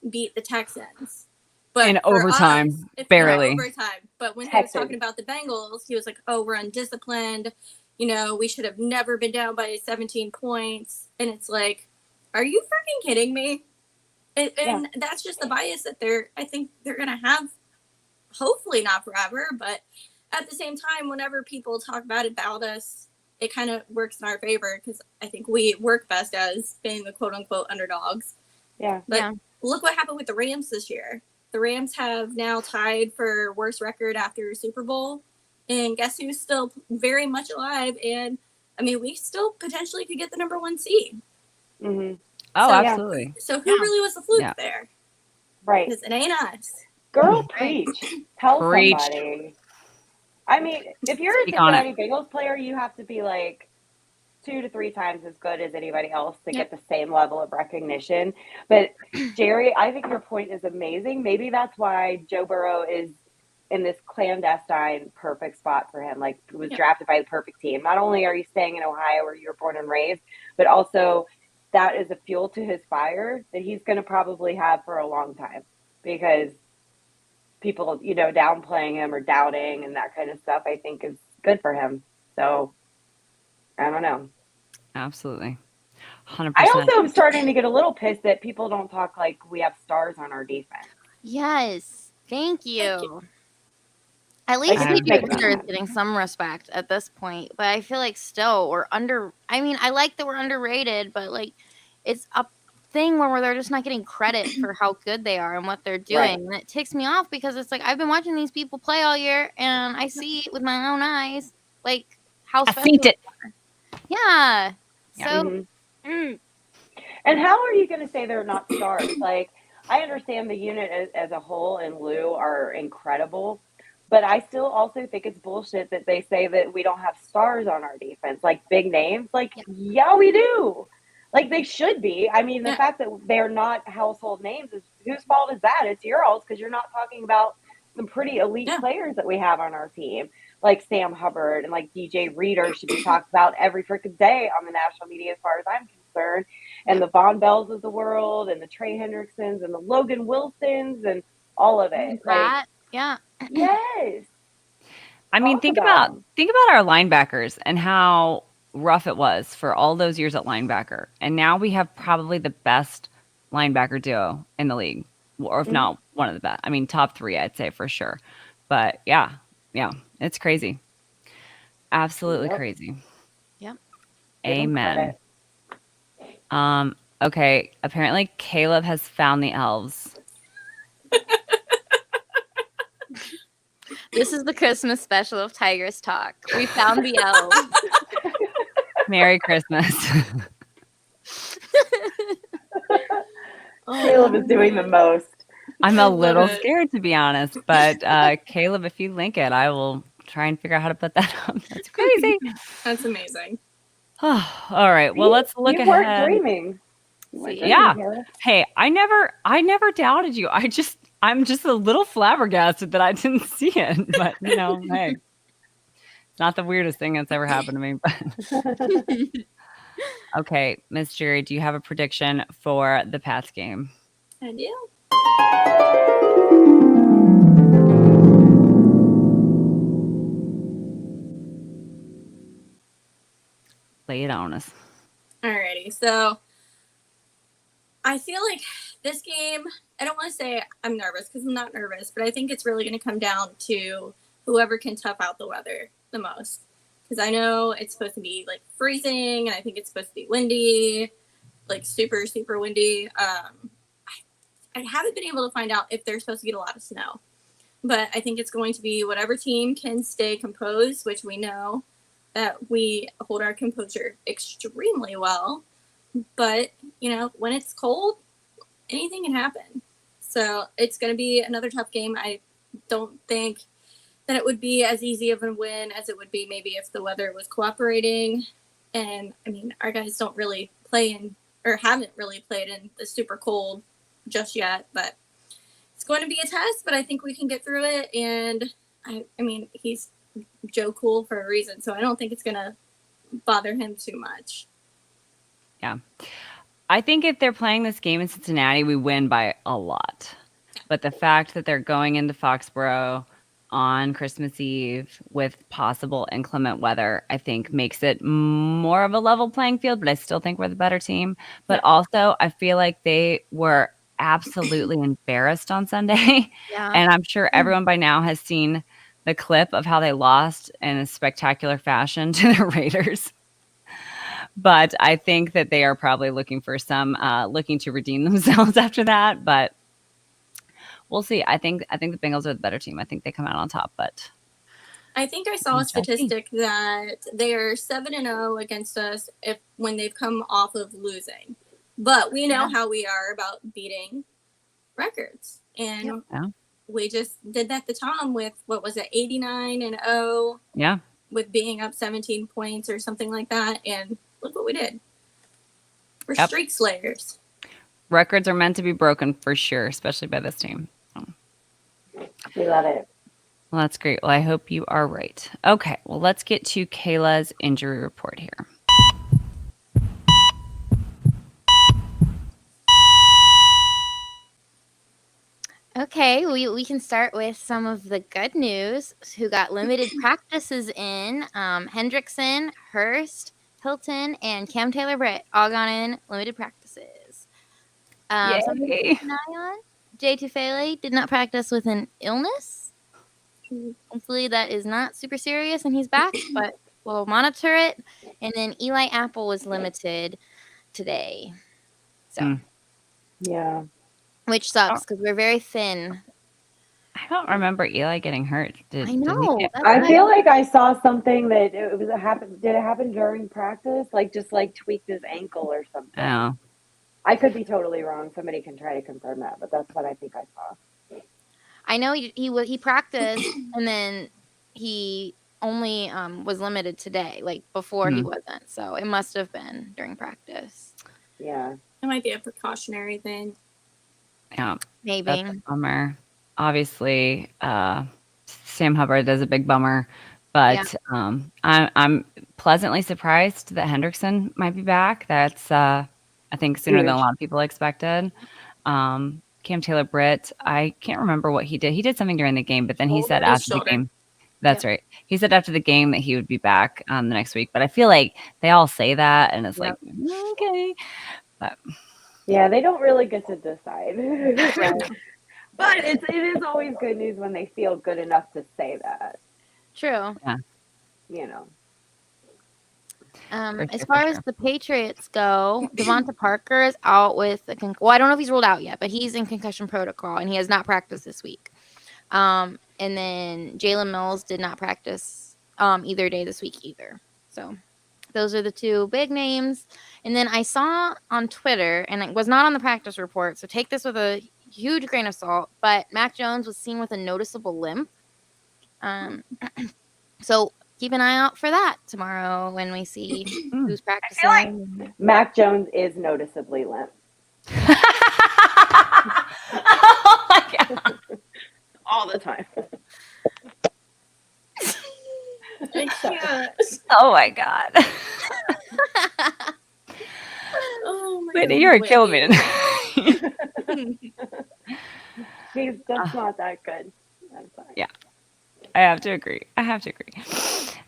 beat the Texans. But In for overtime, us, barely. overtime. But when he was Texans. talking about the Bengals, he was like, "Oh, we're undisciplined. We should have never been down by 17 points." And it's like, are you freaking kidding me? And that's just the bias that I think they're going to have, hopefully not forever. But at the same time, whenever people talk about us, it kind of works in our favor because I think we work best as being the quote unquote underdogs. Yeah. But Yeah. look what happened with the Rams this year. The Rams have now tied for worst record after Super Bowl. And guess who's still very much alive? And I mean, we still potentially could get the number 1 seed. Mm-hmm. Oh, So, absolutely. So who really was the fluke Yeah. there? Right. Because it ain't us. Girl, preach. Tell Preach. somebody. I mean, if you're a Speak on Cincinnati Bengals player, you have to be like, 2 to 3 times as good as anybody else to get the same level of recognition. But Jerry, I think your point is amazing. Maybe that's why Joe Burrow is in this clandestine perfect spot for him. Like, was drafted by the perfect team. Not only are you staying in Ohio where you were born and raised, but also that is a fuel to his fire that he's going to probably have for a long time, because people, downplaying him or doubting and that kind of stuff, I think is good for him. So I don't know. Absolutely. 100%. I also am starting to get a little pissed that people don't talk like we have stars on our defense. Yes. Thank you. At least Patriots is getting some respect at this point, but I feel like still we're I like that we're underrated, but like it's a thing where they're just not getting credit for how good they are and what they're doing. Right. And it ticks me off because it's like I've been watching these people play all year and I see with my own eyes like how special they are. Yeah. So and how are you going to say they're not stars? Like, I understand the unit as a whole and Lou are incredible, but I still also think it's bullshit that they say that we don't have stars on our defense, like big names. Like, yeah, we do. Like, they should be. I mean, the fact that they're not household names is whose fault is that? It's your all's, because you're not talking about some pretty elite players that we have on our team, like Sam Hubbard and like DJ Reader should be talked about every freaking day on the national media as far as I'm concerned, and the Von Bells of the world and the Trey Hendricksons and the Logan Wilsons and all of it. That, yes. I mean, think about our linebackers and how rough it was for all those years at linebacker. And now we have probably the best linebacker duo in the league, or if not one of the best. I mean, top 3, I'd say for sure. But yeah, it's crazy. Absolutely crazy. Yep. Amen. Okay. Apparently Caleb has found the elves. This is the Christmas special of Tigress Talk. We found the elves. Merry Christmas. Caleb is doing the most. I'm a little scared, to be honest, but Caleb, if you link it, I will try and figure out how to put that up. That's crazy. That's amazing. All right. Well, let's look ahead. You weren't dreaming. Hey, I never doubted you. I'm just a little flabbergasted that I didn't see it, but hey, it's not the weirdest thing that's ever happened to me. But okay, Miss Jerry, do you have a prediction for the Pats game? I do. Lay it on us. Alrighty, so I feel like this game, I don't want to say I'm nervous because I'm not nervous, but I think it's really going to come down to whoever can tough out the weather the most. Because I know it's supposed to be like freezing, and I think it's supposed to be windy, like super, super windy. I haven't been able to find out if they're supposed to get a lot of snow, but I think it's going to be whatever team can stay composed, which we know that we hold our composure extremely well. But, when it's cold, anything can happen. So it's going to be another tough game. I don't think that it would be as easy of a win as it would be maybe if the weather was cooperating. And, I mean, our guys don't really play in, or haven't really played in the super cold just yet. But it's going to be a test, but I think we can get through it. And, I mean, he's Joe Cool for a reason, so I don't think it's going to bother him too much. Yeah. I think if they're playing this game in Cincinnati, we win by a lot. But the fact that they're going into Foxborough on Christmas Eve with possible inclement weather, I think makes it more of a level playing field, but I still think we're the better team. But also, I feel like they were absolutely embarrassed on Sunday. Yeah. And I'm sure everyone by now has seen the clip of how they lost in a spectacular fashion to the Raiders. But I think that they are probably looking to redeem themselves after that. But we'll see. I think the Bengals are the better team. I think they come out on top. But I think I saw a statistic that they are 7-0 against us when they've come off of losing. But we know how we are about beating records, and we just did that to Tom with 89-0. Yeah. With being up 17 points or something like that, and look what we did. We're Yep. streak slayers. Records are meant to be broken for sure, especially by this team. We love it. Well, that's great. Well, I hope you are right. Okay, well, let's get to Kayla's injury report here. Okay, we can start with some of the good news. Who got limited practices in? Hendrickson, Hurst, Hilton, and Cam Taylor-Britt all gone in limited practices. Something to keep an eye on. Jay Tufele did not practice with an illness. Hopefully that is not super serious and he's back, but we'll monitor it. And then Eli Apple was limited today. So, Yeah. which sucks because we're very thin. I don't remember Eli getting hurt. I know. I feel like I saw something that it was did it happen during practice? Like just like tweaked his ankle or something. Oh. I could be totally wrong. Somebody can try to confirm that, but that's what I think I saw. I know he practiced and then he only was limited today, like before he wasn't. So it must have been during practice. Yeah. It might be a precautionary thing. Yeah. Maybe. That's a bummer. Obviously, Sam Hubbard is a big bummer, but I'm pleasantly surprised that Hendrickson might be back. That's I think sooner than a lot of people expected. Cam Taylor-Britt, I can't remember what he did. He did something during the game, but then he said after the game. That's right. He said after the game that he would be back the next week. But I feel like they all say that, and it's like, okay. But yeah, they don't really get to decide. But it is always good news when they feel good enough to say that. True. Yeah. You know. As far as the Patriots go, Devonta Parker is out with I don't know if he's ruled out yet, but he's in concussion protocol and he has not practiced this week. And then Jalen Mills did not practice either day this week either. So those are the two big names. And then I saw on Twitter, and it was not on the practice report, so take this with a huge grain of salt, but Mac Jones was seen with a noticeable limp. So keep an eye out for that tomorrow when we see who's practicing. I feel like Mac Jones is noticeably limp. Oh my God. All the time. I can't. Oh my God. Oh my Whitney, God. you're killing me tonight. He's just not that good. I'm sorry. Yeah. I have to agree.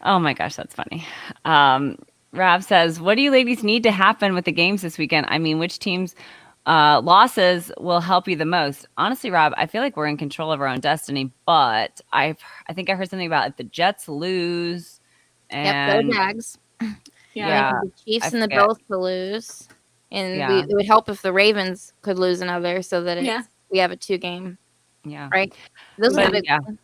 Oh my gosh, that's funny. Rob says, what do you ladies need to happen with the games this weekend? I mean, which teams' losses will help you the most? Honestly, Rob, I feel like we're in control of our own destiny, but I think I heard something about if the Jets lose and go Jags. Yeah. The Chiefs and the Bills to lose. And it would help if the Ravens could lose another so that we have a 2-game. Yeah. Right? Those are the big ones.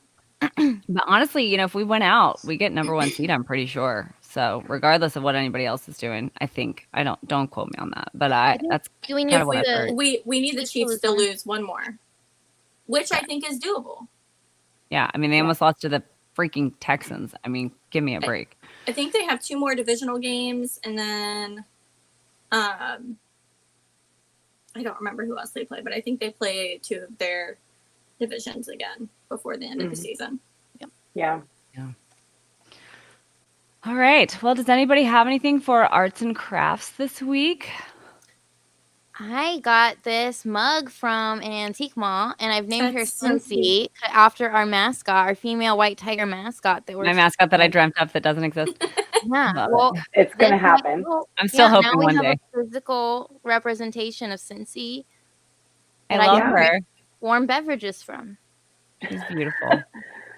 But honestly, if we went out, we get number 1 seed, I'm pretty sure. So regardless of what anybody else is doing, I think don't quote me on that. But that's kind of what I've heard. We need the Chiefs to lose one more, which I think is doable. Yeah, I mean they almost lost to the freaking Texans. I mean, give me a break. I think they have 2 more divisional games, and then I don't remember who else they play, but I think they play 2 of their divisions again before the end of the season. Yeah. All right. Well, does anybody have anything for arts and crafts this week? I got this mug from an antique mall, and I've named her Cincy after our mascot, our female white tiger mascot. My mascot that I dreamt up that doesn't exist. Yeah, well, it's going to happen. I'm still hoping now one we day. have a physical representation of Cincy. I love her. Warm beverages from. She's beautiful.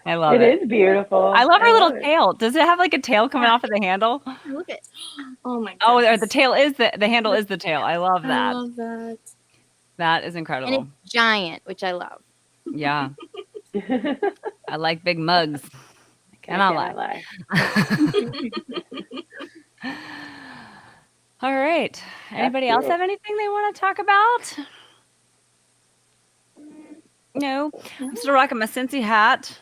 I love it. It is beautiful. I love her little tail. Does it have like a tail coming off of the handle? Look at. Oh my god. Oh, or the tail is the handle is the tail. I love that. I love that. That is incredible. And it's giant, which I love. Yeah. I like big mugs. I cannot lie. All right. Anybody else have anything they want to talk about? No. I'm still rocking my Cincy hat.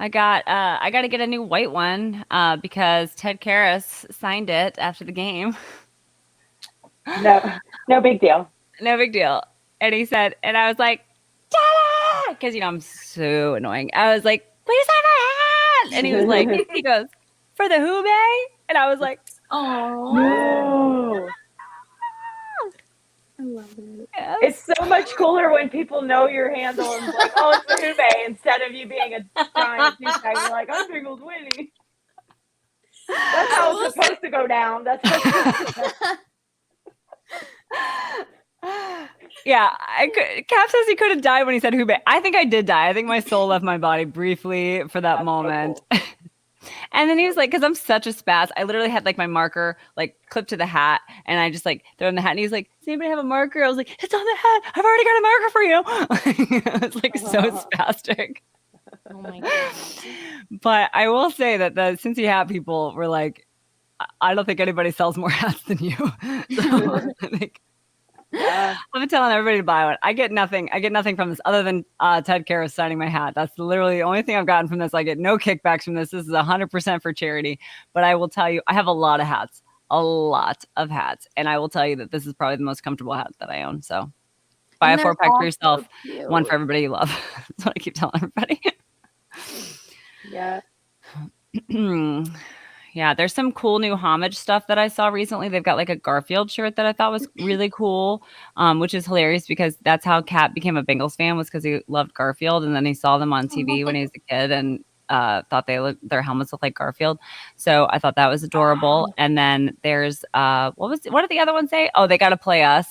I got to get a new white one because Ted Karras signed it after the game. No big deal. No big deal. And he said, and I was like, ta-da! Because I'm so annoying. I was like, please have a hat. And he was like, he goes, for the Hubei? And I was like, oh, no. I love it. Yes. It's so much cooler when people know your handle and like, oh, it's the Hubei, instead of you being a giant douchebag. You're like, I'm Bengals winning. That's how it's supposed to go down. That's yeah, Cap says he could have died when he said Hubei. I think I did die. I think my soul left my body briefly for that moment. So cool. And then he was like, because I'm such a spaz, I literally had like my marker like clipped to the hat, and I just like throw in the hat. And he was like, does anybody have a marker? I was like, it's on the hat. I've already got a marker for you. It's like so spastic. Oh my god! But I will say that the Cincy hat people were like, I don't think anybody sells more hats than you. So I think I've been telling everybody to buy one. I get nothing from this other than Ted Karras signing my hat. That's literally the only thing I've gotten from this. I get no kickbacks from this. This is 100% for charity. But I will tell you, I have a lot of hats. And I will tell you that this is probably the most comfortable hat that I own. So buy a 4-pack for yourself, one for everybody you love. That's what I keep telling everybody. Yeah. Yeah, there's some cool new homage stuff that I saw recently. They've got like a Garfield shirt that I thought was really cool, which is hilarious because that's how Cat became a Bengals fan, was because he loved Garfield, and then he saw them on TV when he was a kid and thought their helmets looked like Garfield. So I thought that was adorable. And then there's what did the other one say? Oh, they got to play us,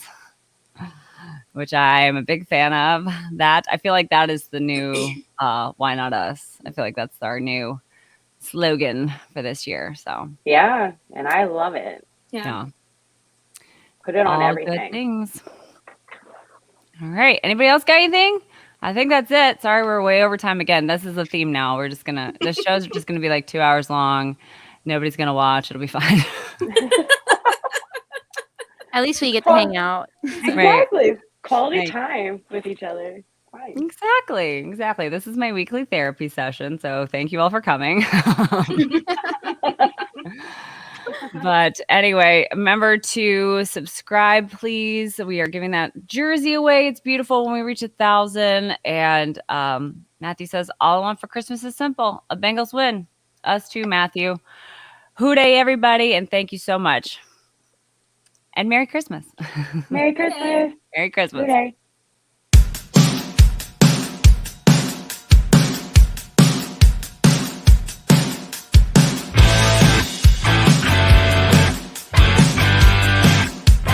which I am a big fan of. That I feel like that is the new why not us? I feel like that's our new slogan for this year. So yeah, and I love it. Yeah. Put it on all everything. Good things. All right. Anybody else got anything? I think that's it. Sorry, we're way over time again. This is the theme now. We're just gonna the shows are just gonna be like 2 hours long. Nobody's gonna watch. It'll be fine. At least we get to hang out. Exactly. Right. Quality time with each other. Fine. Exactly. This is my weekly therapy session. So thank you all for coming. But anyway, remember to subscribe, please. We are giving that jersey away. It's beautiful when we reach 1,000. And Matthew says, all I want for Christmas is simple. A Bengals win. Us too, Matthew. Hooday, everybody. And thank you so much. And Merry Christmas. Merry Christmas. Merry Christmas. Hooday.